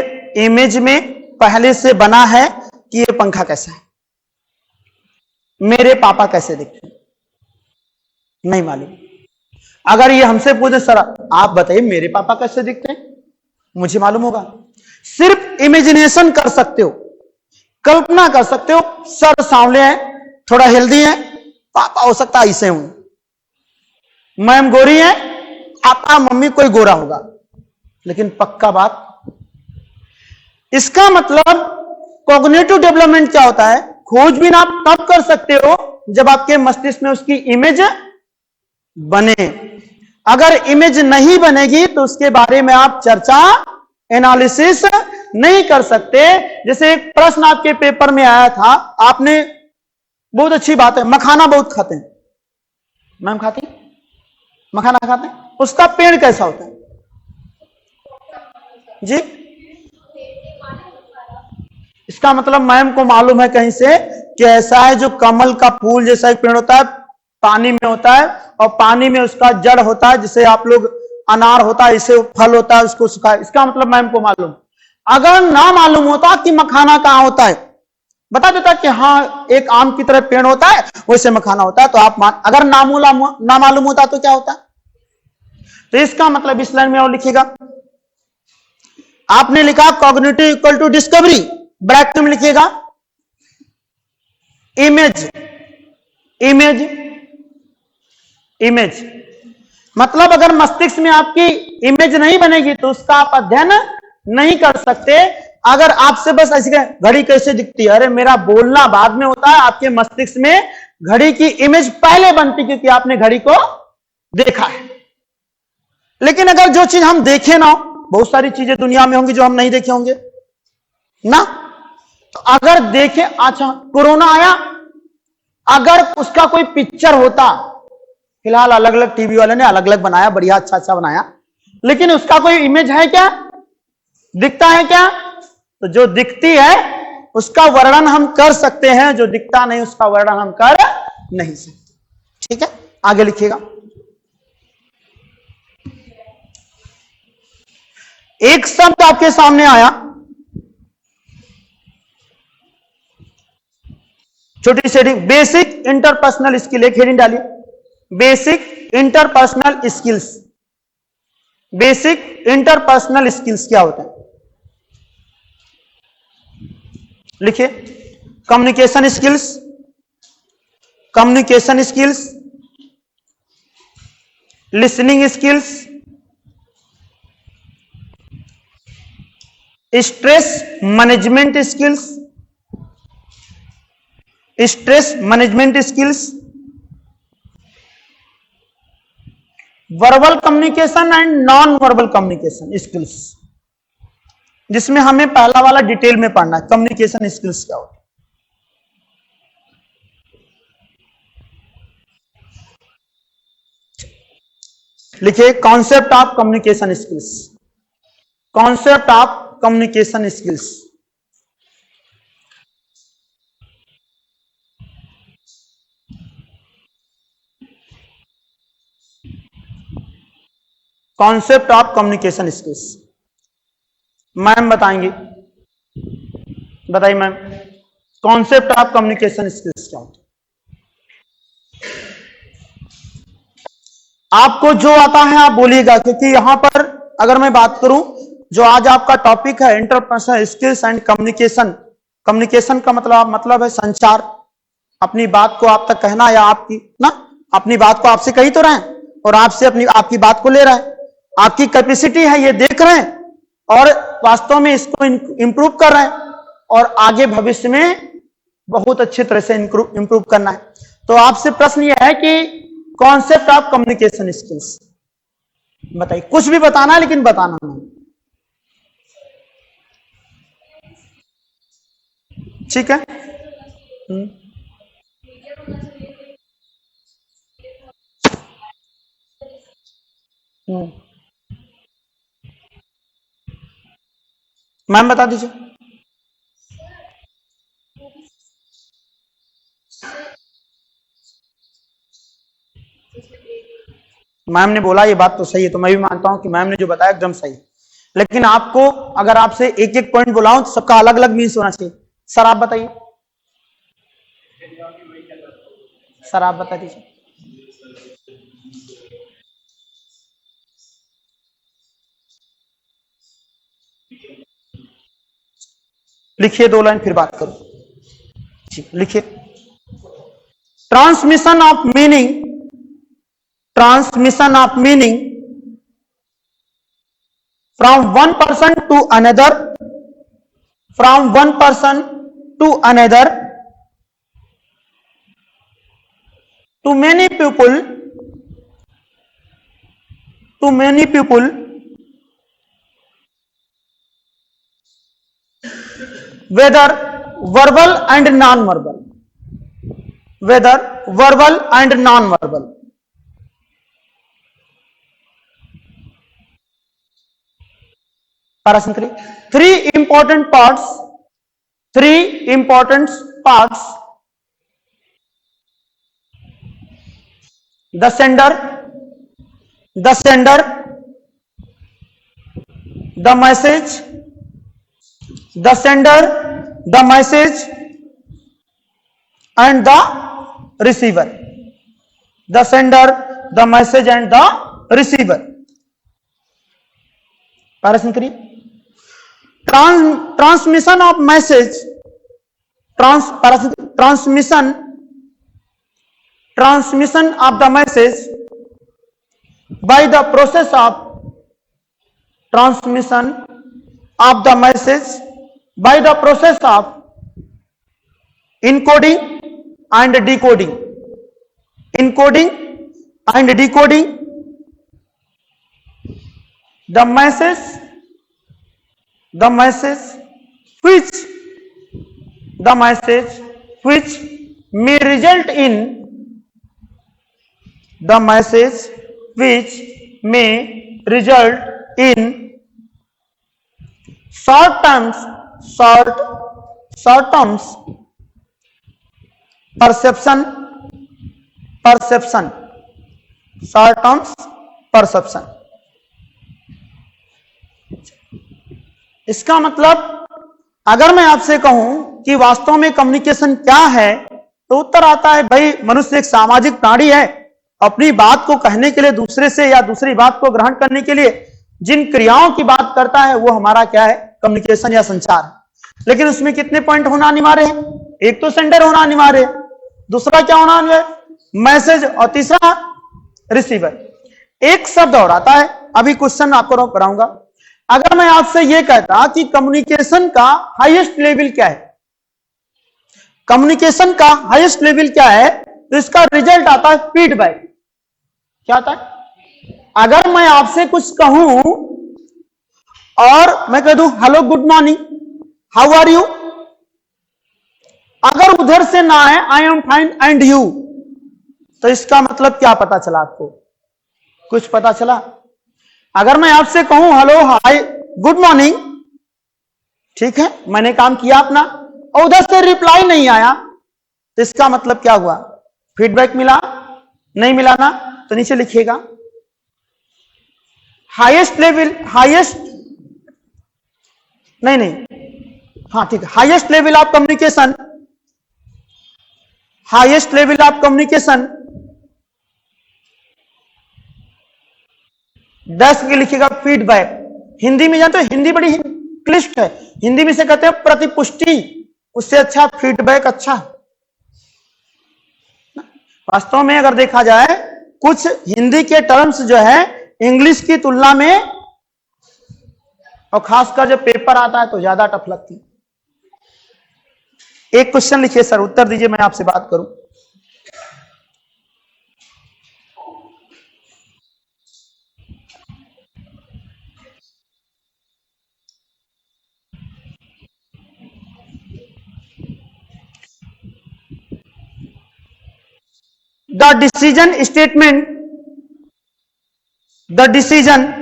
इमेज में पहले से बना है कि ये पंखा कैसा है। मेरे पापा कैसे दिखते हैं? नहीं मालूम। अगर ये हमसे पूछे सर आप बताइए मेरे पापा कैसे दिखते हैं, मुझे मालूम होगा। सिर्फ इमेजिनेशन कर सकते हो, कल्पना कर सकते हो। सर सांवले हैं, थोड़ा हेल्दी है, पापा हो सकता है ऐसे हूं। मैम गोरी है, पापा मम्मी कोई गोरा होगा। लेकिन पक्का बात, इसका मतलब कॉग्निटिव डेवलपमेंट क्या होता है? खोजबीन आप तब कर सकते हो जब आपके मस्तिष्क में उसकी इमेज बने। अगर इमेज नहीं बनेगी तो उसके बारे में आप चर्चा, एनालिसिस नहीं कर सकते। जैसे एक प्रश्न आपके पेपर में आया था, आपने, बहुत अच्छी बात है, मखाना बहुत खाते हैं। मैम खाती मखाना खाते हैं, उसका पेड़ कैसा होता है जी? इसका मतलब मैम को मालूम है कहीं से कि ऐसा है जो कमल का फूल जैसा एक पेड़ होता है, पानी में होता है, और पानी में उसका जड़ होता है, जिसे आप लोग अनार होता है, इसे फल होता है, उसको सुखा। इसका मतलब मैम को मालूम। अगर ना मालूम होता कि मखाना कहां होता है, बता देता कि हाँ एक आम की तरह पेड़ होता है वैसे मखाना होता है, तो आप अगर ना मालूम होता तो क्या होता? तो इसका मतलब इस लाइन में और लिखिएगा। आपने लिखा cognitive equal to discovery, bracket में लिखिएगा इमेज। इमेज, इमेज मतलब अगर मस्तिष्क में आपकी इमेज नहीं बनेगी तो उसका आप अध्ययन नहीं कर सकते। अगर आपसे बस ऐसे घड़ी कैसे दिखती है, अरे मेरा बोलना बाद में होता है, आपके मस्तिष्क में घड़ी की इमेज पहले बनती क्योंकि आपने घड़ी को देखा है। लेकिन अगर जो चीज हम देखे ना, बहुत सारी चीजें दुनिया में होंगी जो हम नहीं देखे होंगे ना। तो अगर देखे, अच्छा कोरोना आया, अगर उसका कोई पिक्चर होता, फिलहाल अलग अलग टीवी वाले ने अलग अलग बनाया, बढ़िया अच्छा अच्छा बनाया, लेकिन उसका कोई इमेज है क्या? दिखता है क्या? तो जो दिखती है उसका वर्णन हम कर सकते हैं, जो दिखता नहीं उसका वर्णन हम कर नहीं सकते। ठीक है, आगे लिखिएगा। एक शब्द आपके सामने आया, छोटी सी हेडिंग, बेसिक इंटरपर्सनल स्किल, एक हेडिंग डालिए, basic interpersonal skills. Basic interpersonal skills क्या होता है? लिखिए, communication skills, communication skills, listening skills, stress management skills, stress management skills, verbal communication and non verbal communication skills, जिसमें हमें पहला वाला डिटेल में पढ़ना है, कम्युनिकेशन स्किल्स क्या होता है। लिखिए, concept of communication skills, concept of communication skills. Concept of communication skills ma'am बताएंगे, बताइए ma'am. Concept of communication skills क्या होते हैं। आपको जो आता है आप बोलिएगा, क्योंकि यहां पर अगर मैं बात करूं, जो आज आपका टॉपिक है interpersonal skills and communication. Communication का मतलब है संचार, अपनी बात को आप तक कहना, या आपकी ना अपनी बात को आपसे कही तो रहे हैं और आपसे आपकी बात को ले रहा है, आपकी कैपेसिटी है ये देख रहे हैं और वास्तव में इसको इंप्रूव कर रहे हैं और आगे भविष्य में बहुत अच्छी तरह से इंप्रूव करना है। तो आपसे प्रश्न यह है कि कॉन्सेप्ट ऑफ कम्युनिकेशन स्किल्स बताइए, कुछ भी बताना है लेकिन बताना नहीं, ठीक है। मैम बता दीजिए। मैम ने बोला ये बात तो सही है, तो मैं भी मानता हूं कि मैम ने जो बताया एकदम सही है, लेकिन आपको अगर आपसे एक एक पॉइंट बुलाऊं तो सबका अलग अलग मीन्स होना चाहिए। सर आप बताइए, सर आप बता दीजिए। लिखिए 2 लाइन फिर बात करो। जी लिखिए। Transmission of meaning, transmission of meaning from one person to another, from one person to another, to many people, to many people, whether verbal and non-verbal, whether verbal and non-verbal. Parasantri, three important parts, three important parts: the sender, the sender, the message, the sender, the message, and the receiver. The sender, the message, and the receiver. Parasantri, transmission of message, transmission of the message by the process of transmission of the message by the process of encoding and decoding, encoding and decoding the message which may result in, the message which may result in short terms perception, short terms perception. इसका मतलब अगर मैं आपसे कहूं कि वास्तव में communication क्या है, तो उत्तर आता है भाई मनुष्य एक सामाजिक प्राणी है, अपनी बात को कहने के लिए दूसरे से या दूसरी बात को ग्रहण करने के लिए जिन क्रियाओं की बात करता है वो हमारा क्या है, कम्युनिकेशन या संचार। लेकिन उसमें कितने पॉइंट होना अनिवार्य है? एक तो सेंडर होना अनिवार्य है, दूसरा क्या होना अनिवार्य, मैसेज, और तीसरा रिसीवर। एक शब्द और आता है, अभी क्वेश्चन आपको कराऊंगा। अगर मैं आपसे यह कहता कि कम्युनिकेशन का हाईएस्ट लेवल क्या है, कम्युनिकेशन का हाईएस्ट लेवल क्या है, तो इसका रिजल्ट आता है फीडबैक। क्या आता है? अगर मैं आपसे कुछ कहूं और मैं कह दूं hello good morning, how are you, अगर उधर से ना आए I am fine and you, तो इसका मतलब क्या पता चला आपको? कुछ पता चला? अगर मैं आपसे कहूं हेलो हाय गुड मॉर्निंग, ठीक है, मैंने काम किया अपना, और उधर से रिप्लाई नहीं आया, तो इसका मतलब क्या हुआ? फीडबैक मिला? नहीं मिला ना? तो नीचे लिखिएगा हाईएस्ट लेवल, हाईएस्ट नहीं, हाँ ठीक है, highest level of communication highest level of communication 10 के लिखिएगा फीडबैक। हिंदी में जानते हो, हिंदी बड़ी क्लिष्ट है, हिंदी में से कहते हैं प्रतिपुष्टि, उससे अच्छा फीडबैक अच्छा। वास्तव में अगर देखा जाए कुछ हिंदी के टर्म्स जो है इंग्लिश की तुलना में, और खासकर जब पेपर आता है तो ज्यादा टफ लगती। एक क्वेश्चन लिखिए सर, उत्तर दीजिए, मैं आपसे बात करूं। The decision statement, the decision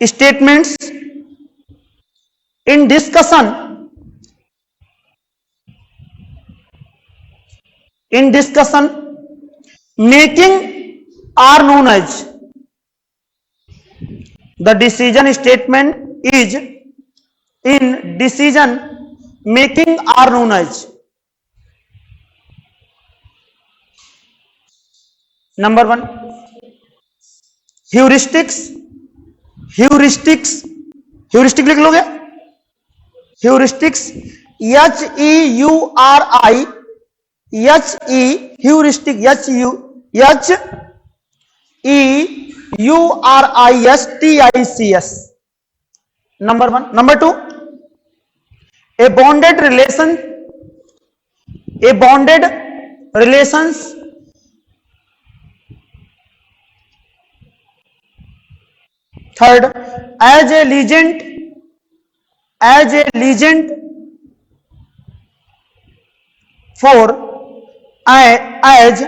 statements in discussion making are known as, the decision statement is in decision making are known as, number 1 heuristics, heuristic लिख लोगे, heuristics HEURI heuristic HEURISTICS, number 1। Number 2 a bonded relations third as a legend four as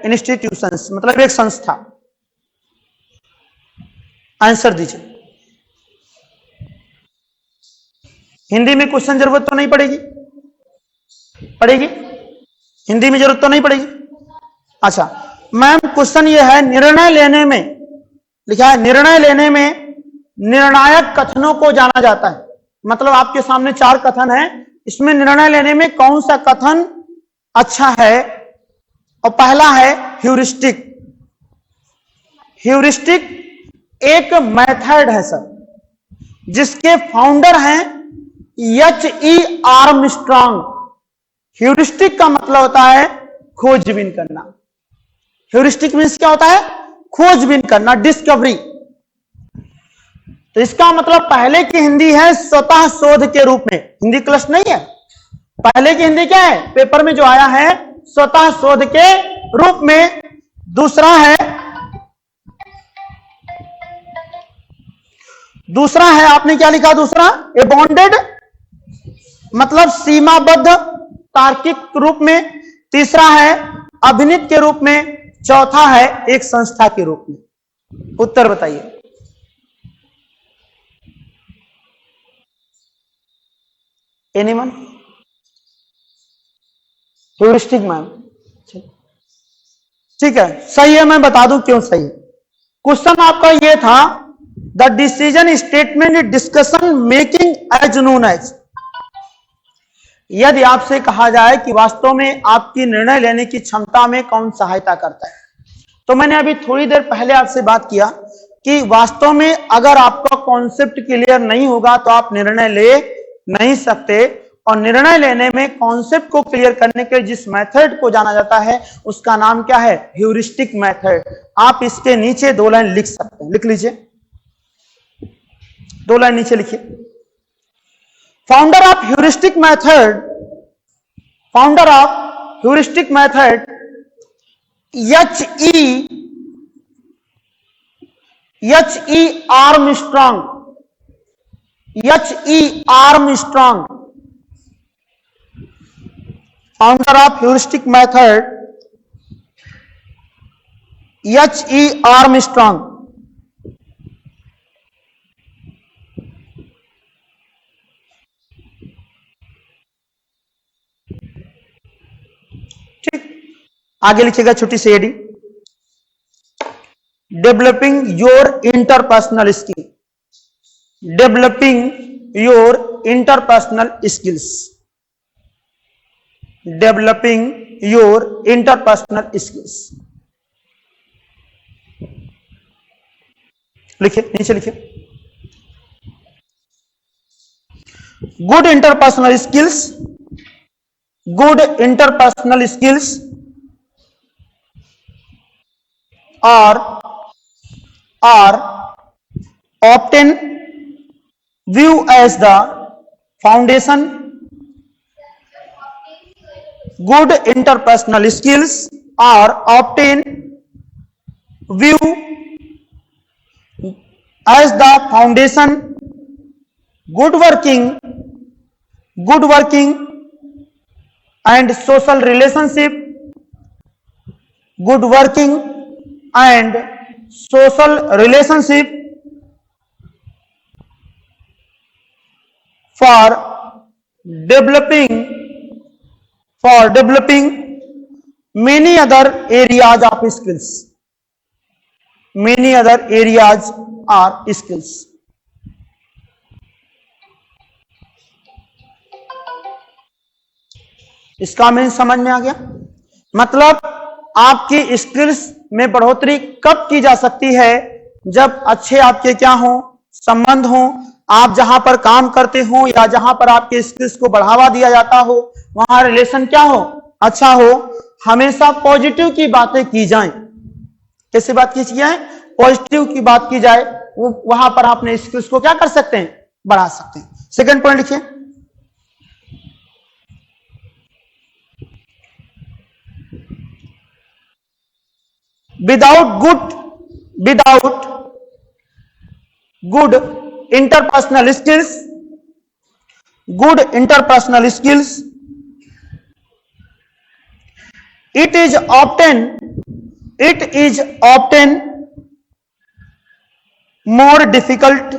institutions मतलब एक संस्था। Answer दीजिए। हिंदी में question जरूरत तो नहीं पड़ेगी? हिंदी में जरूरत तो नहीं पड़ेगी। अच्छा मैम, क्वेश्चन ये है, निर्णय लेने में लिखा है, निर्णय लेने में निर्णायक कथनों को जाना जाता है। मतलब आपके सामने 4 कथन है, इसमें निर्णय लेने में कौन सा कथन अच्छा है? और पहला है ह्यूरिस्टिक। ह्यूरिस्टिक एक मेथड है सर, जिसके फाउंडर हैं H.E. आर्मस्ट्रांग। ह्यूरिस्टिक का मतलब होता है खोजबीन करना। ह्यूरिस्टिक मीन्स क्या होता है? खोजबीन करना, डिस्कवरी। तो इसका मतलब पहले की हिंदी है स्वतः शोध के रूप में। हिंदी क्लश नहीं है, पहले की हिंदी क्या है? पेपर में जो आया है स्वतः शोध के रूप में। दूसरा है आपने क्या लिखा? दूसरा ए बॉन्डेड मतलब सीमाबद्ध तार्किक रूप में। तीसरा है अभिनीत के रूप में। चौथा है एक संस्था के रूप में। उत्तर बताइए। एनीवन? ह्यूरिस्टिक मैम, ठीक है, सही है। मैं बता दूं क्यों सही है। क्वेश्चन आपका ये था, the decision statement discussion making as known as. यदि आपसे कहा जाए कि वास्तव में आपकी निर्णय लेने की क्षमता में कौन सहायता करता है, तो मैंने अभी थोड़ी देर पहले आपसे बात किया कि वास्तव में अगर आपका कॉन्सेप्ट क्लियर नहीं होगा तो आप निर्णय ले नहीं सकते। और निर्णय लेने में कॉन्सेप्ट को क्लियर करने के जिस मेथड को जाना जाता है उसका नाम क्या है? Heuristic method. आप इसके नीचे 2 लाइन लिख सकते हैं, लिख लीजिए, 2 लाइन नीचे लिखिए। Founder of heuristic method H.E. Armstrong, founder of heuristic method H.E. Armstrong. ठीक, आगे लिखिएगा छोटी सी heading, developing your interpersonal skill. developing your interpersonal skills, developing your interpersonal skills। लिखिए, नीचे लिखिए, good interpersonal skills, good interpersonal skills are often viewed as the foundation, good interpersonal skills are often viewed as the foundation, good working and social relationship, good working and social relationship for developing many other areas of skills, many other areas are skills। इसका mean समझ में आ गया? मतलब आपकी skills में बढ़ोतरी कब की जा सकती है? जब अच्छे आपके क्या हो, संबंध हो, आप जहां पर काम करते हो या जहां पर आपके स्किल्स को बढ़ावा दिया जाता हो वहां रिलेशन क्या हो, अच्छा हो, हमेशा पॉजिटिव की बातें की जाएं। कैसे बात की जाए? पॉजिटिव की बात की जाए, वहां पर आप अपने स्किल्स को क्या कर सकते हैं, बढ़ा सकते हैं। सेकंड पॉइंट लिखिए, without good interpersonal skills, good interpersonal skills, it is often more difficult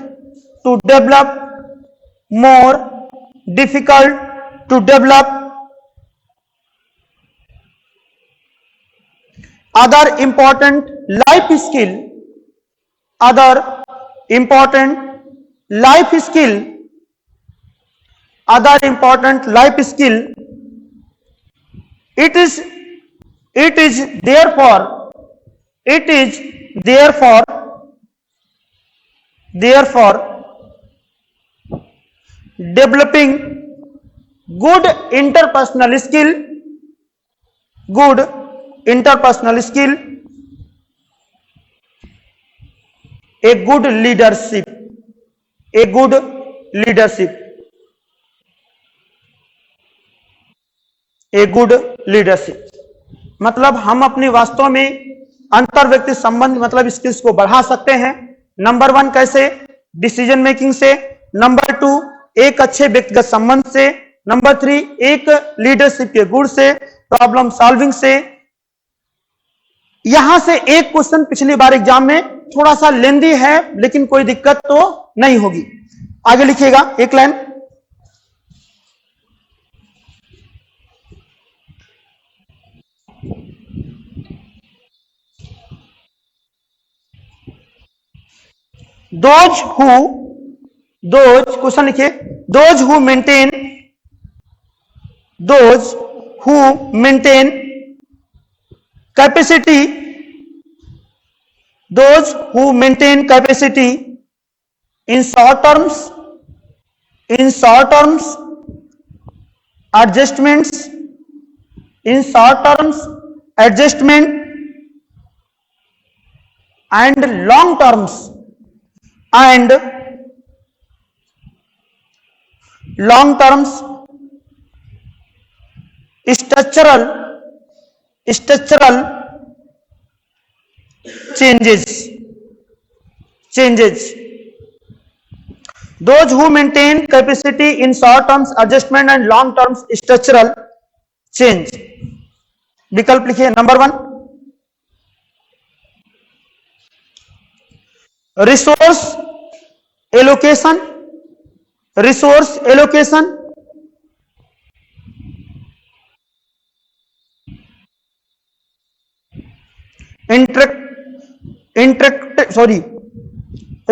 to develop, more difficult to develop other important life skill, other important life skill, other important life skill, it is therefore developing good interpersonal skill, good interpersonal skill, a good leadership, a good leadership, a good leadership। मतलब हम अपने वास्तव में अंतर व्यक्ति संबंध मतलब skills को बढ़ा सकते हैं। नंबर 1 कैसे? डिसीजन मेकिंग से, नंबर 2 एक अच्छे व्यक्तिगत संबंध से, नंबर 3 एक लीडरशिप के गुण से, प्रॉब्लम सॉल्विंग से। यहां से एक क्वेश्चन पिछली बार एग्जाम में थोड़ा सा लेंदी है, लेकिन कोई दिक्कत तो नहीं होगी। आगे लिखिएगा एक लाइन, those क्वेश्चन लिखिए, those who maintain capacity, those who maintain capacity in short terms adjustment and long terms structural changes, those who maintain capacity in short terms adjustment and long terms structural change। विकल्प लिखिए, number 1 resource allocation,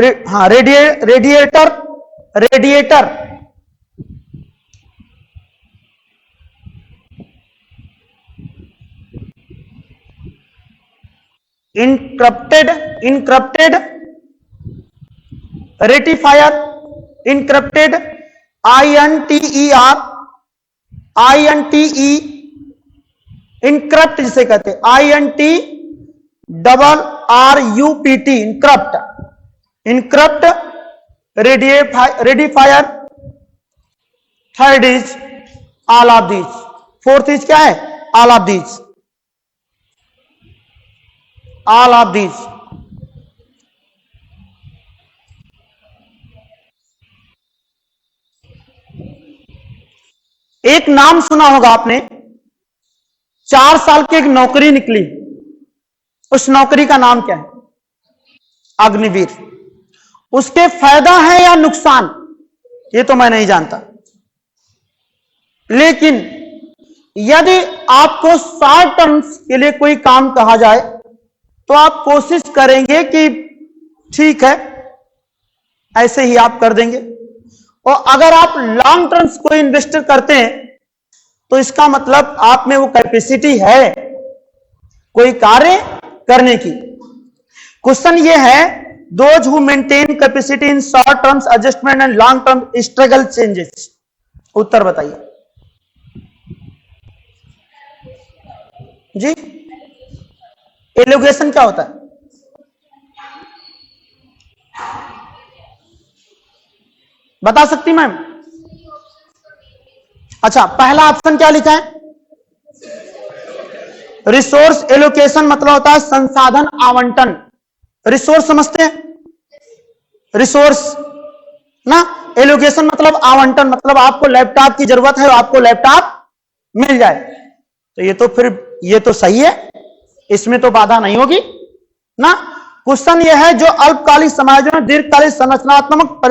हाँ, radiator radiator interrupted rectifier, interrupted INTE interrupt जिसे कहते हैं INTRRUPT interrupt rectifier. Third is all of these. Fourth is क्या है? All of these. All of these. एक नाम सुना होगा आपने, 4 साल की एक नौकरी निकली, उस नौकरी का नाम क्या है? अग्निवीर। उसके फायदा है या नुकसान, ये तो मैं नहीं जानता, लेकिन यदि आपको शॉर्ट टर्म्स के लिए कोई काम कहा जाए तो आप कोशिश करेंगे कि ठीक है ऐसे ही आप कर देंगे, और अगर आप लॉन्ग टर्म्स को इन्वेस्ट करते हैं तो इसका मतलब आप में वो कैपेसिटी है कोई कार्य करने की। क्वेश्चन ये है, those who maintain capacity in short terms adjustment and long term struggle changes. उत्तर बताइए जी। एलोगेशन क्या होता है? बता सकती मैम? अच्छा, पहला ऑप्शन क्या लिखा है? रिसोर्स एलोकेशन मतलब होता है संसाधन आवंटन। रिसोर्स समझते हैं? रिसोर्स ना, एलोकेशन मतलब आवंटन, मतलब आपको लैपटॉप की जरूरत है, आपको लैपटॉप मिल जाए, तो ये तो फिर ये तो सही है, इसमें तो बाधा नहीं होगी ना। क्वेश्चन ये है, जो अल्पकालिक समायोजन और दीर्घकालिक संरचनात्मक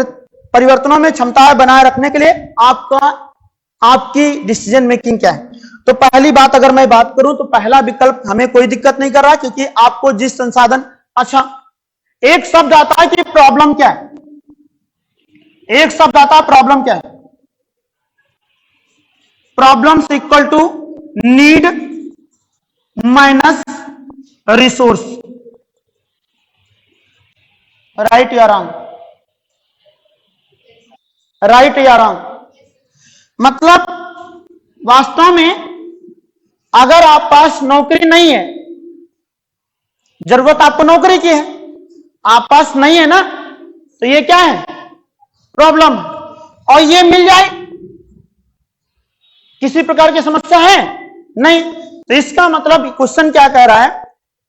परिवर्तनों में क्षमता बनाए रखने के लिए आपकी डिसीजन मेकिंग क्या है? तो पहली बात अगर मैं बात करूं तो पहला विकल्प हमें कोई दिक्कत नहीं कर रहा, क्योंकि आपको जिस संसाधन, अच्छा एक शब्द आता है कि प्रॉब्लम क्या है, एक शब्द आता है प्रॉब्लम क्या है? Problems equal to need minus resource. Right या रॉन्ग? राइट या रॉन्ग? मतलब वास्तव में अगर आप पास नौकरी नहीं है, जरूरत आपको नौकरी की है, आप पास नहीं है ना, तो ये क्या है? प्रॉब्लम। और ये मिल जाए, किसी प्रकार की समस्या है नहीं, तो इसका मतलब क्वेश्चन क्या कह रहा है?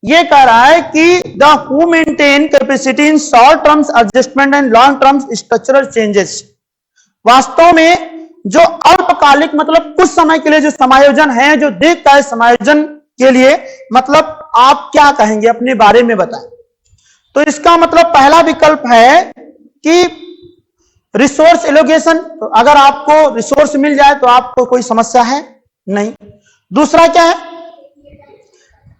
ये कह रहा है कि the who maintain capacity in short terms adjustment and long terms structural changes. वास्तव में जो अल्पकालिक मतलब कुछ समय के लिए जो समायोजन है, जो दीर्घकालिक समायोजन के लिए, मतलब आप क्या कहेंगे अपने बारे में बताएं। तो इसका मतलब पहला विकल्प है कि रिसोर्स एलोकेशन, तो अगर आपको रिसोर्स मिल जाए तो आपको कोई समस्या है नहीं। दूसरा क्या है?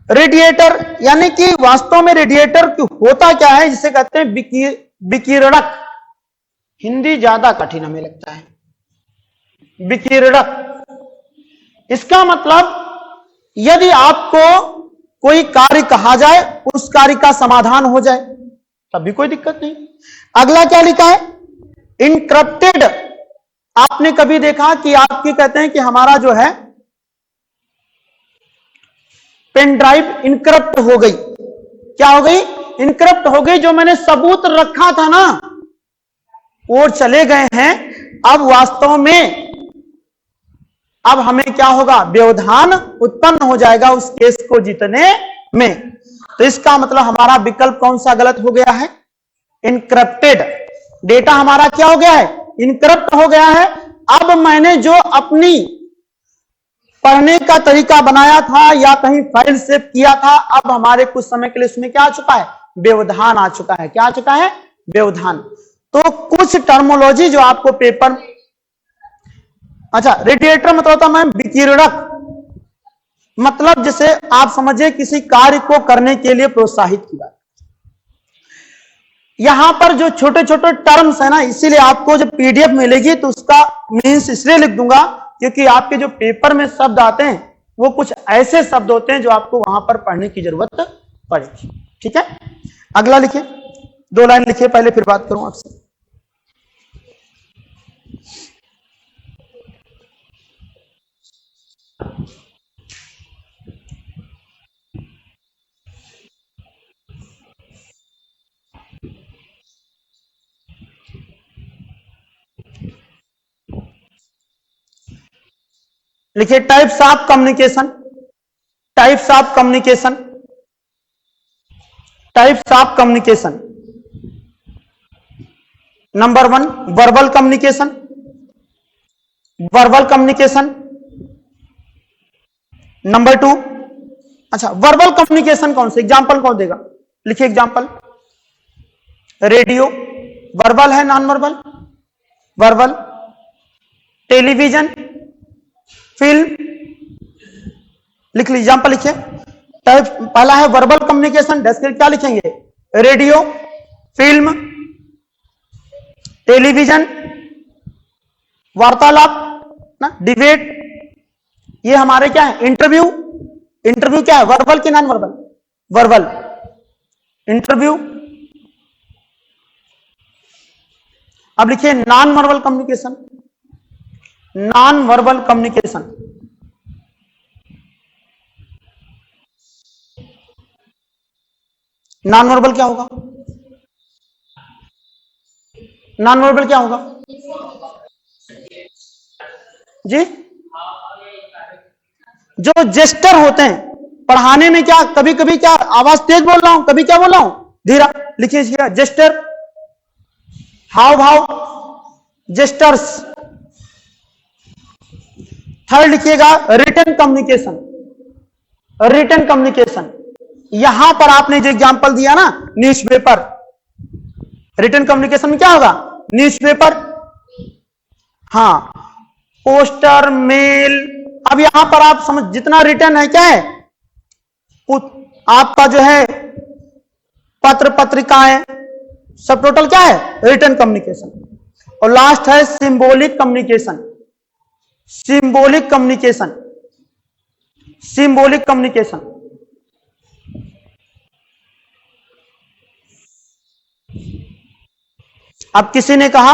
रेडिएटर, यानी कि वास्तव में रेडिएटर होता क्या है, जिसे कहते हैं विकिरणक। हिंदी ज्यादा कठिन हमें लगता है, विकिरणक। इसका मतलब यदि आपको कोई कार्य कहा जाए, उस कार्य का समाधान हो जाए, तब भी कोई दिक्कत नहीं। अगला क्या लिखा है? इनक्रप्टेड। आपने कभी देखा कि आपके कहते हैं कि हमारा जो है पेन ड्राइव इनक्रप्ट हो गई, क्या हो गई? इनक्रप्ट हो गई। जो मैंने सबूत रखा था ना, वो चले गए हैं। अब वास्तव में अब हमें क्या होगा? व्यवधान उत्पन्न हो जाएगा उस केस को जीतने में। तो इसका मतलब हमारा विकल्प कौन सा गलत हो गया है? इनक्रप्टेड। डेटा हमारा क्या हो गया है? इनक्रप्ट हो गया है। अब मैंने जो अपनी पढ़ने का तरीका बनाया था या कहीं फाइल सेव किया था, अब हमारे कुछ समय के लिए उसमें क्या आ चुका है? व्यवधान आ चुका है। क्या आ चुका है? व्यवधान। तो कुछ टर्मोलॉजी जो आपको पेपर, अच्छा रेडिएटर मतलब होता है विकिरणक, मतलब जैसे आप समझिए किसी कार्य को करने के लिए प्रोत्साहित किया। यहां पर जो छोटे छोटे टर्म्स है ना, इसीलिए आपको जब पीडीएफ मिलेगी तो उसका मीन्स इसलिए लिख दूंगा क्योंकि आपके जो पेपर में शब्द आते हैं वो कुछ ऐसे शब्द होते हैं जो आपको वहां पर पढ़ने की जरूरत पड़ेगी। ठीक है, अगला लिखिए, 2 लाइन लिखिए, पहले फिर बात करूं आपसे। लिखिए types of communication, types of communication, types of communication. Number 1 verbal communication, verbal communication. Number 2, अच्छा वर्बल कम्युनिकेशन कौन से, एग्जांपल कौन देगा, लिखिए एग्जांपल। रेडियो वर्बल है, non verbal, verbal. Television, film, लिख लीजिए एग्जांपल लिखिए। टाइप पहला है वर्बल कम्युनिकेशन, डेस्क्रिप्ट क्या लिखेंगे, रेडियो, फिल्म, टेलीविजन, वार्तालाप ना, डिबेट। ये हमारे क्या है, इंटरव्यू। इंटरव्यू क्या है, वर्बल कि नॉन वर्बल, वर्बल इंटरव्यू। अब लिखिए non verbal communication, non verbal communication. Non verbal क्या होगा, नॉन वर्बल क्या होगा जी, जो जेस्टर होते हैं पढ़ाने में, क्या कभी कभी क्या आवाज तेज बोल रहा हूं, कभी क्या बोल रहा हूं धीरा, लिखिए जेस्टर, हाव भाव, जेस्टर्स। थर्ड लिखिएगा रिटन कम्युनिकेशन, रिटन कम्युनिकेशन। यहां पर आपने जो एग्जांपल दिया ना न्यूज़पेपर, रिटन कम्युनिकेशन में क्या होगा, न्यूज़पेपर, हाँ, पोस्टर, मेल। अब यहां पर आप समझ, जितना रिटर्न है क्या है, आपका जो है पत्र पत्रिकाएं, सब टोटल क्या है, रिटर्न कम्युनिकेशन। और लास्ट है symbolic communication, symbolic communication, symbolic communication. अब किसी ने कहा,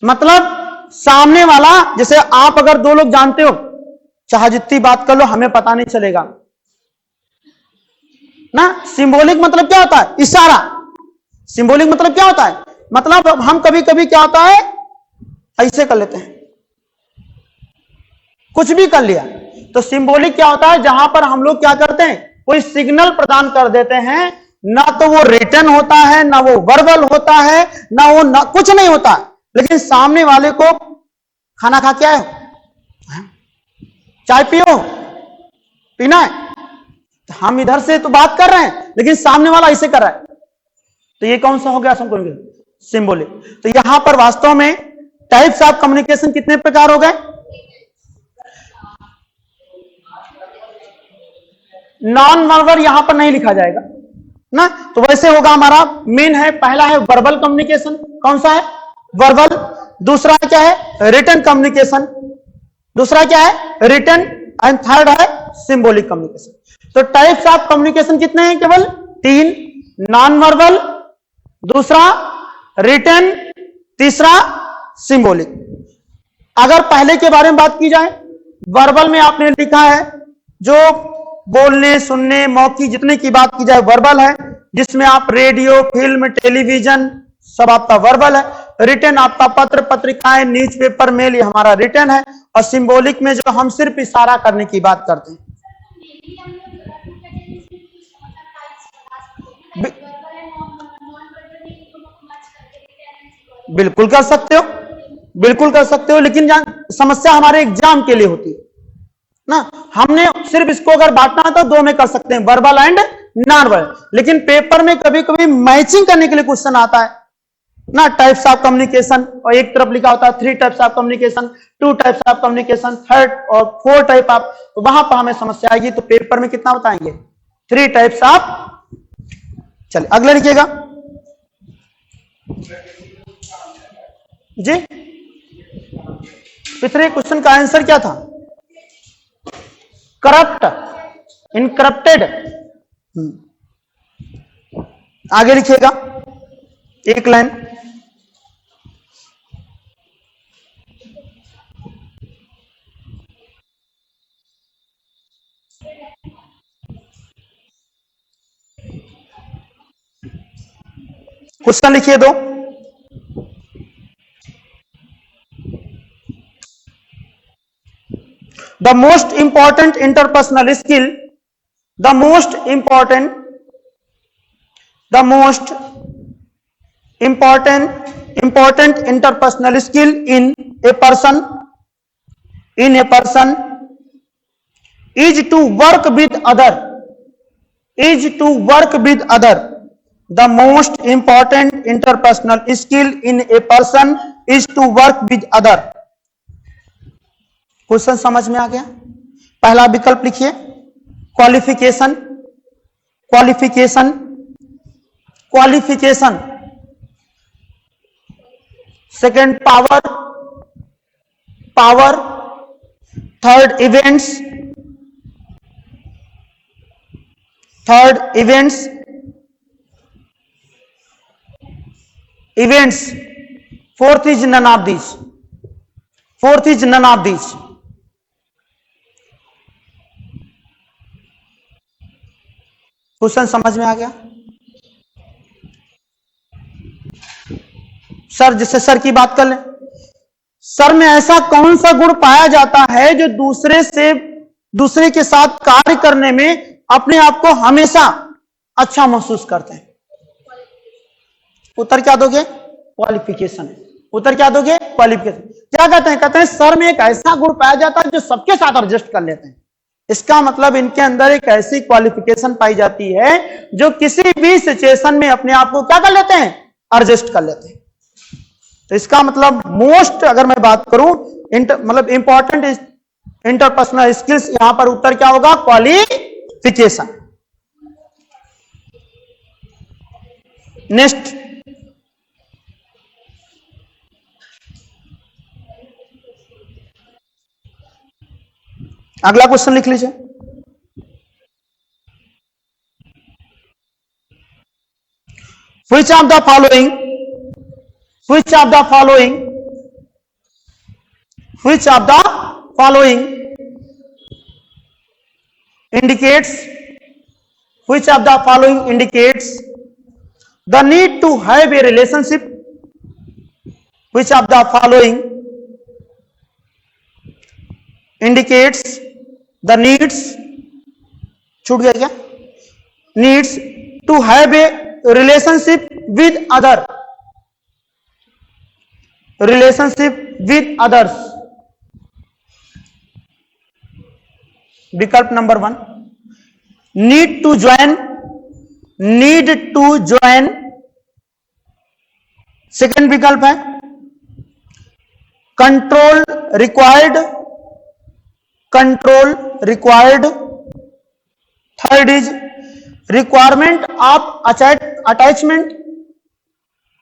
मतलब सामने वाला, जैसे आप अगर 2 लोग जानते हो, चाहे जितनी बात कर लो हमें पता नहीं चलेगा ना। सिंबॉलिक मतलब क्या होता है, इशारा। सिंबॉलिक मतलब क्या होता है, मतलब हम कभी कभी क्या होता है, ऐसे कर लेते हैं, कुछ भी कर लिया। तो सिंबॉलिक क्या होता है, जहां पर हम लोग क्या करते हैं, कोई सिग्नल प्रदान कर देते हैं, ना तो वो रिटन होता है, ना वो वर्बल होता है, ना वो ना कुछ नहीं होता है, लेकिन सामने वाले को खाना खा के आए, चाय पियो, पीना है, हम इधर से तो बात कर रहे हैं लेकिन सामने वाला ऐसे कर रहा है, तो ये कौन सा हो गया, सिंबॉलिक। तो यहां पर वास्तव में टाइप्स ऑफ कम्युनिकेशन कितने प्रकार हो गए, नॉन वर्बल यहां पर नहीं लिखा जाएगा ना, तो वैसे होगा हमारा मेन है, पहला है वर्बल कम्युनिकेशन, कौन सा है, वर्बल। दूसरा क्या है, रिटन कम्युनिकेशन, दूसरा क्या है, रिटन। एंड थर्ड है सिंबॉलिक कम्युनिकेशन। तो टाइप्स ऑफ कम्युनिकेशन कितने हैं, केवल 3, नॉन वर्बल, दूसरा रिटन, तीसरा सिंबॉलिक। अगर पहले के बारे में बात की जाए, वर्बल में आपने लिखा है, जो बोलने सुनने मौखिक जितने की बात की जाए वर्बल है, जिसमें आप रेडियो, फिल्म, टेलीविजन सब आपका वर्बल है। रिटन आपका पत्र पत्रिकाएं, न्यूज़पेपर, मेल, ये हमारा रिटन है। और सिंबॉलिक में जो हम सिर्फ इशारा करने की बात करते हैं। बिल्कुल कर सकते हो, बिल्कुल कर सकते हो, लेकिन समस्या हमारे एग्जाम के लिए होती है ना। हमने सिर्फ इसको अगर बांटना तो 2 में कर सकते हैं, वर्बल एंड नॉन वर्बल, लेकिन पेपर में कभी कभी मैचिंग करने के लिए क्वेश्चन आता है ना, टाइप्स ऑफ कम्युनिकेशन, और एक तरफ लिखा होता है 3 types of communication, 2 types of communication, 3 और 4 टाइप ऑफ, तो वहां पर हमें समस्या आएगी। तो पेपर में कितना बताएंगे, 3 टाइप्स ऑफ। चलिए अगला लिखिएगा जी। पिछले क्वेश्चन का आंसर क्या था? करप्ट, इनकरप्टेड। आगे लिखिएगा एक लाइन। क्वेश्चन लिखिए दो। The most important interpersonal skill, the most important interpersonal skill in a person is to work with other, the most important interpersonal skill in a person is to work with other। Question समझ में आ गया? पहला विकल्प लिखिए qualification, qualification, qualification. Second power, power. Third events, third events, events. Fourth is none of this, fourth is none of this. Question समझ में आ गया? सर जैसे सर की बात कर लें, सर में ऐसा कौन सा गुण पाया जाता है जो दूसरे के साथ कार्य करने में अपने आप को हमेशा अच्छा महसूस करते हैं? उत्तर क्या दोगे? क्वालिफिकेशन है। उत्तर क्या दोगे? क्वालिफिकेशन। क्या कहते हैं? कहते हैं सर में एक ऐसा गुण पाया जाता है जो सबके साथ एडजस्ट कर लेते हैं। इसका मतलब इनके अंदर एक ऐसी क्वालिफिकेशन पाई जाती है जो किसी भी सिचुएशन में अपने आप को क्या कर लेते हैं? एडजस्ट कर लेते हैं। तो इसका मतलब मोस्ट, अगर मैं बात करूं मतलब इंपॉर्टेंट इंटरपर्सनल स्किल्स, यहां पर उत्तर क्या होगा? क्वालिफिकेशन। नेक्स्ट, अगला क्वेश्चन लिख लीजिए। Which of the following, which of the following, which of the following indicates, which of the following indicates the need to have a relationship? Which of the following indicates the needs, छूट गया क्या? needs to have a relationship with other, relationship with others। विकल्प number 1 need to join, need to join। Second विकल्प है control required, control required. Third is requirement of attachment,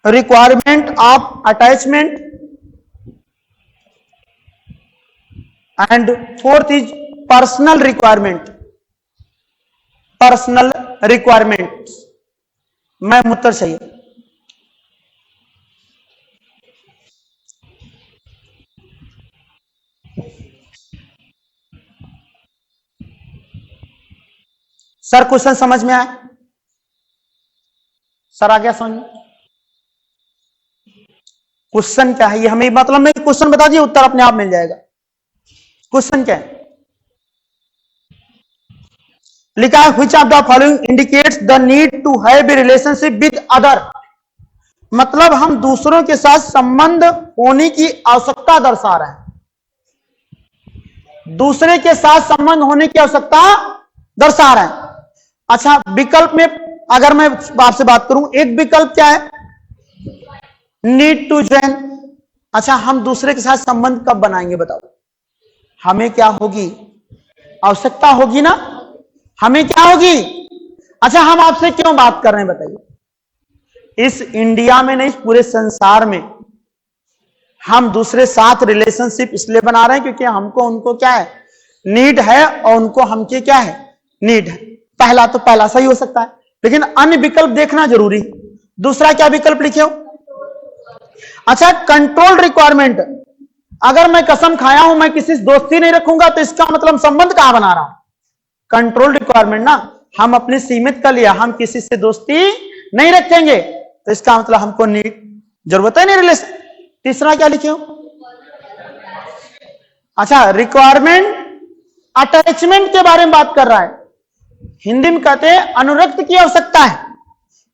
requirement of attachment. And fourth is personal requirement, personal requirement. Ma'am उत्तर चाहिए। Sir question समझ में आया? Sir आ गया समझ? Question क्या है ये हमें, मतलब मैं क्वेश्चन बता दिए, उत्तर अपने आप मिल जाएगा। क्वेश्चन क्या है? लिखा है which of the following indicates the need to have a relationship with other. मतलब हम दूसरों के साथ संबंध होने की आवश्यकता दर्शा रहे हैं, दूसरे के साथ संबंध होने की आवश्यकता दर्शा रहे हैं। अच्छा, विकल्प में अगर मैं आपसे बात करूं, एक विकल्प क्या है? Need to join. अच्छा, हम दूसरे के साथ संबंध कब बनाएंगे बताओ? हमें क्या होगी? आवश्यकता होगी ना, हमें क्या होगी? अच्छा, हम आपसे क्यों बात कर रहे हैं बताइए? इस इंडिया में नहीं, पूरे संसार में हम दूसरे साथ रिलेशनशिप इसलिए बना रहे हैं क्योंकि हमको उनको क्या है, नीड है, और उनको हमके क्या है, नीड है। पहला तो पहला सही हो सकता है, लेकिन अन्य विकल्प देखना जरूरी। दूसरा क्या विकल्प लिखे हो? अच्छा, कंट्रोल रिक्वायरमेंट। अगर मैं कसम खाया हूं मैं किसी से दोस्ती नहीं रखूंगा, तो इसका मतलब संबंध कहां बना रहा हूं? कंट्रोल रिक्वायरमेंट ना, हम अपनी सीमित कर लिया, हम किसी से दोस्ती नहीं रखेंगे, तो इसका मतलब हमको नीड, जरूरत है नहीं रिलेशन। तीसरा क्या लिखे हो? अच्छा, रिक्वायरमेंट अटैचमेंट के बारे में बात कर रहा है। हिंदी में कहते हैं अनुरक्त की आवश्यकता है,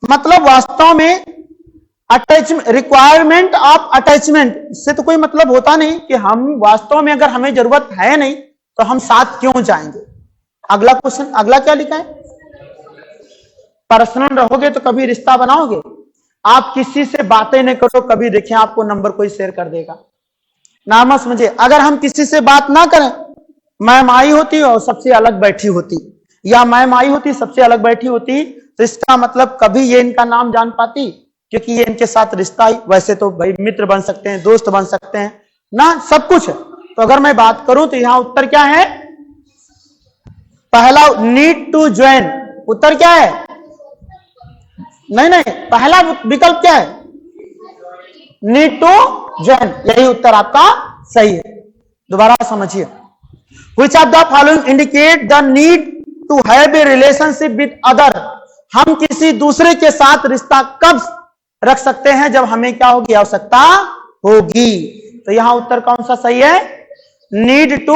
मतलब वास्तव में अटैचमेंट, रिक्वायरमेंट ऑफ अटैचमेंट से तो कोई मतलब होता नहीं कि हम वास्तव में अगर हमें जरूरत है नहीं तो हम साथ क्यों जाएंगे। अगला क्वेश्चन, अगला क्या लिखा है? पर्सनल रहोगे तो कभी रिश्ता बनाओगे? आप किसी से बातें नहीं करो, कभी देखें आपको नंबर कोई शेयर कर देगा? ना मत समझिए, अगर हम किसी से बात ना करें, मैम आई होती और सबसे अलग बैठी होती, या मैम आई होती सबसे अलग बैठी होती, तो इसका मतलब कभी ये इनका नाम जान पाती, क्योंकि ये इनके साथ रिश्ता ही, वैसे तो भाई मित्र बन सकते हैं, दोस्त बन सकते हैं ना, सब कुछ है। तो अगर मैं बात करूं तो यहां उत्तर क्या है? पहला नीड टू ज्वाइन। उत्तर क्या है? नहीं नहीं, पहला विकल्प क्या है? नीड टू ज्वाइन, यही उत्तर आपका सही है। दोबारा समझिए, which of the following indicate the need to have a relationship with other. हम किसी दूसरे के साथ रिश्ता कब रख सकते हैं? जब हमें क्या होगी, आवश्यकता होगी। तो यहां उत्तर कौन सा सही है? Need to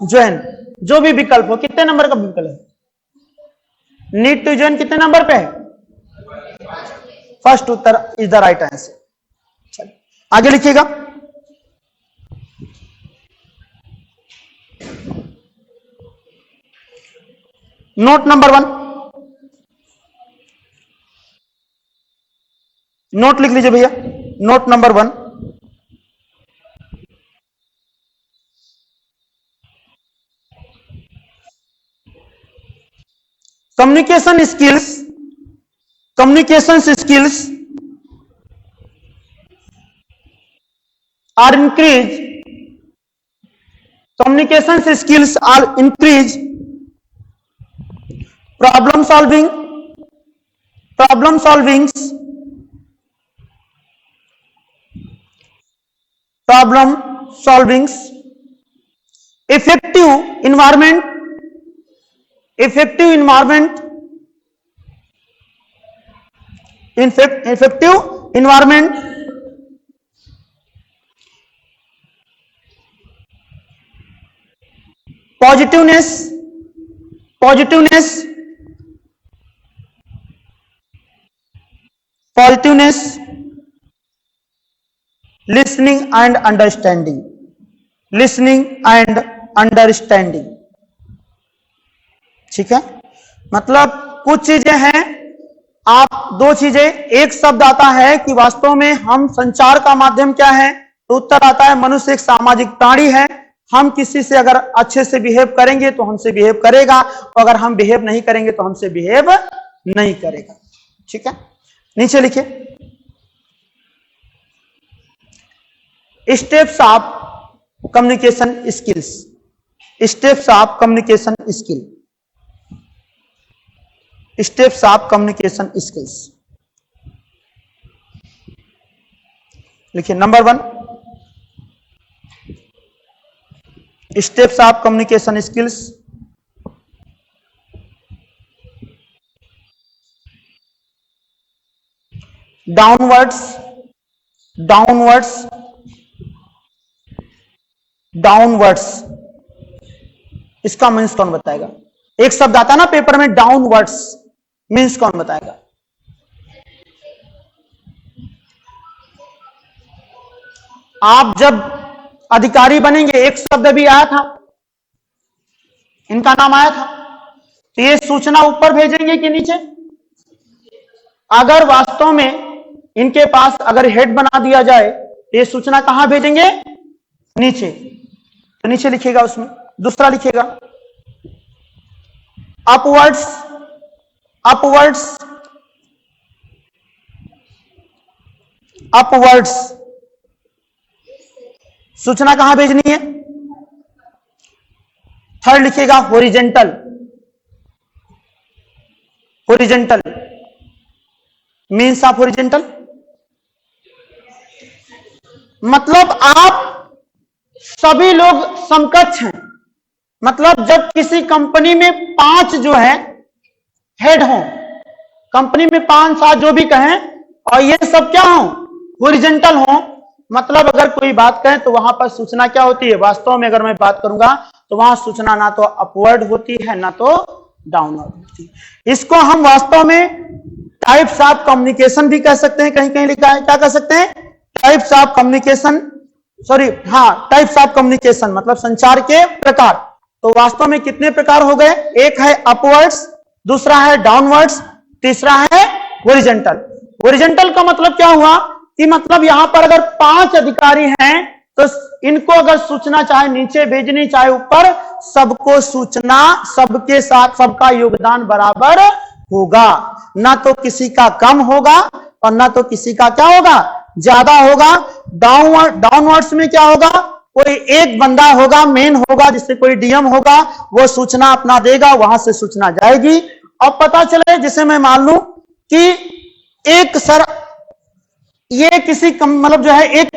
join. जो भी विकल्प हो, कितने नंबर का विकल्प है? नीड टू ज्वाइन कितने नंबर पे है? फर्स्ट उत्तर इज द राइट आंसर। चलिए आगे लिखिएगा। नोट नंबर 1, नोट लिख लीजिए भैया। Note number 1, communication skills are increased. Communication skills are increased. Problem solvings, effective environment, effective environment, positiveness, listening and understanding, ठीक है। मतलब कुछ चीजें हैं, आप दो चीजें, एक शब्द आता है कि वास्तव में हम संचार का माध्यम क्या है, तो उत्तर आता है मनुष्य एक सामाजिक प्राणी है। हम किसी से अगर अच्छे से बिहेव करेंगे तो हमसे बिहेव करेगा, और अगर हम बिहेव नहीं करेंगे तो हमसे बिहेव नहीं करेगा। ठीक है, नीचे लिखिए, steps of communication skills, steps of communication skill, steps of communication skills लिखिए। Number 1, steps of communication skills, downwards, इसका मीन्स कौन बताएगा? एक शब्द आता ना पेपर में, डाउनवर्ड्स, मीन्स कौन बताएगा? आप जब अधिकारी बनेंगे, एक शब्द भी आया था, इनका नाम आया था, तो ये सूचना ऊपर भेजेंगे कि नीचे? अगर वास्तव में इनके पास अगर हेड बना दिया जाए तो ये सूचना कहां भेजेंगे? नीचे। तो नीचे लिखिएगा, उसमें दूसरा लिखिएगा, अपवर्ड्स, अपवर्ड्स सूचना कहां भेजनी है? थर्ड लिखिएगा horizontal, horizontal means of horizontal मतलब आप सभी लोग समकक्ष हैं। मतलब जब किसी कंपनी में 5 जो है हेड हो, कंपनी में 5-7 जो भी कहें और ये सब क्या हो? हॉरिजेंटल हो। मतलब अगर कोई बात कहे तो वहां पर सूचना क्या होती है? वास्तव में अगर मैं बात करूंगा तो वहां सूचना ना तो अपवर्ड होती है ना तो डाउनवर्ड होती है। इसको हम वास्तव में टाइप्स ऑफ कम्युनिकेशन भी कह सकते हैं। कहीं कहीं लिखा है, क्या कह सकते हैं? टाइप्स ऑफ कम्युनिकेशन, सॉरी हाँ, टाइप्स ऑफ कम्युनिकेशन मतलब संचार के प्रकार। तो वास्तव में कितने प्रकार हो गए? एक है अपवर्ड्स, दूसरा है डाउनवर्ड्स, तीसरा है हॉरिजेंटल। हॉरिजेंटल का मतलब क्या हुआ कि मतलब यहां पर अगर 5 अधिकारी हैं तो इनको अगर सूचना चाहे नीचे भेजनी चाहे ऊपर, सबको सूचना सबके साथ सबका योगदान बराबर होगा, ना तो किसी का कम होगा और ना तो किसी का क्या होगा? ज्यादा होगा। डाउनवर्ड्स में क्या होगा? कोई एक बंदा होगा, मेन होगा, जिससे कोई डीएम होगा, वो सूचना अपना देगा, वहां से सूचना जाएगी। अब पता चले जैसे मैं मान लूं कि एक सर ये किसी मतलब जो है एक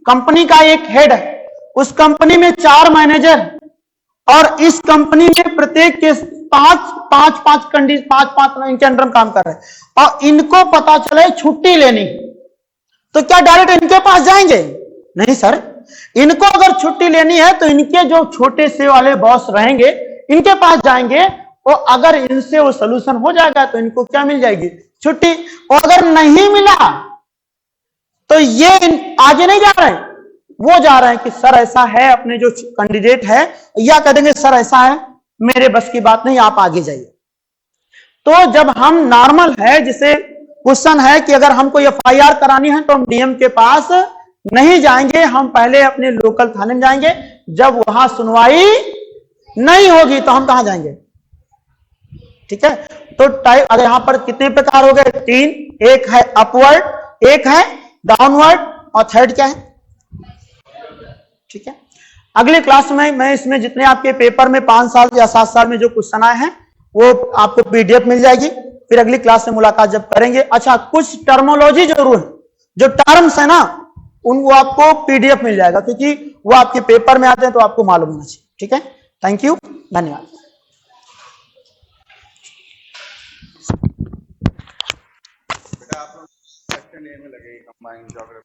कंपनी का एक हेड है, उस कंपनी में 4 मैनेजर और इस कंपनी में प्रत्येक के 5 इनके अंडर काम कर रहे हैं और इनको पता चले छुट्टी लेनी, तो क्या डायरेक्ट इनके पास जाएंगे? नहीं सर, इनको अगर छुट्टी लेनी है तो इनके जो छोटे से वाले बॉस रहेंगे इनके पास जाएंगे और अगर इनसे वो सोल्यूशन हो जाएगा तो इनको क्या मिल जाएगी? छुट्टी। और अगर नहीं मिला तो ये आगे नहीं जा रहे हैं, वो जा रहे हैं कि सर ऐसा है, अपने जो कैंडिडेट है या कह देंगे सर ऐसा है, मेरे बस की बात नहीं, आप आगे जाइए। तो जब हम नॉर्मल है, जैसे क्वेश्चन है कि अगर हमको एफआईआर करानी है तो हम डीएम के पास नहीं जाएंगे, हम पहले अपने लोकल थाने में जाएंगे। जब वहां सुनवाई नहीं होगी तो हम कहां जाएंगे? ठीक है। तो टाइप अगर यहां पर कितने प्रकार हो गए? 3। एक है अपवर्ड, एक है डाउनवर्ड और थर्ड क्या है? ठीक है। अगले क्लास में मैं इसमें जितने आपके पेपर में 5 साल या 7 साल में जो क्वेश्चन आए हैं वो आपको पीडीएफ मिल जाएगी। फिर अगली क्लास में मुलाकात जब करेंगे। अच्छा, कुछ टर्मोलॉजी जरूर है, जो टर्म्स है ना उनको आपको पीडीएफ मिल जाएगा, क्योंकि वो आपके पेपर में आते हैं तो आपको मालूम होना चाहिए। ठीक है, थैंक यू, धन्यवाद। बेटा आप लोग सेक्शन ए में लगे कंबाइंड ज्योग्राफी।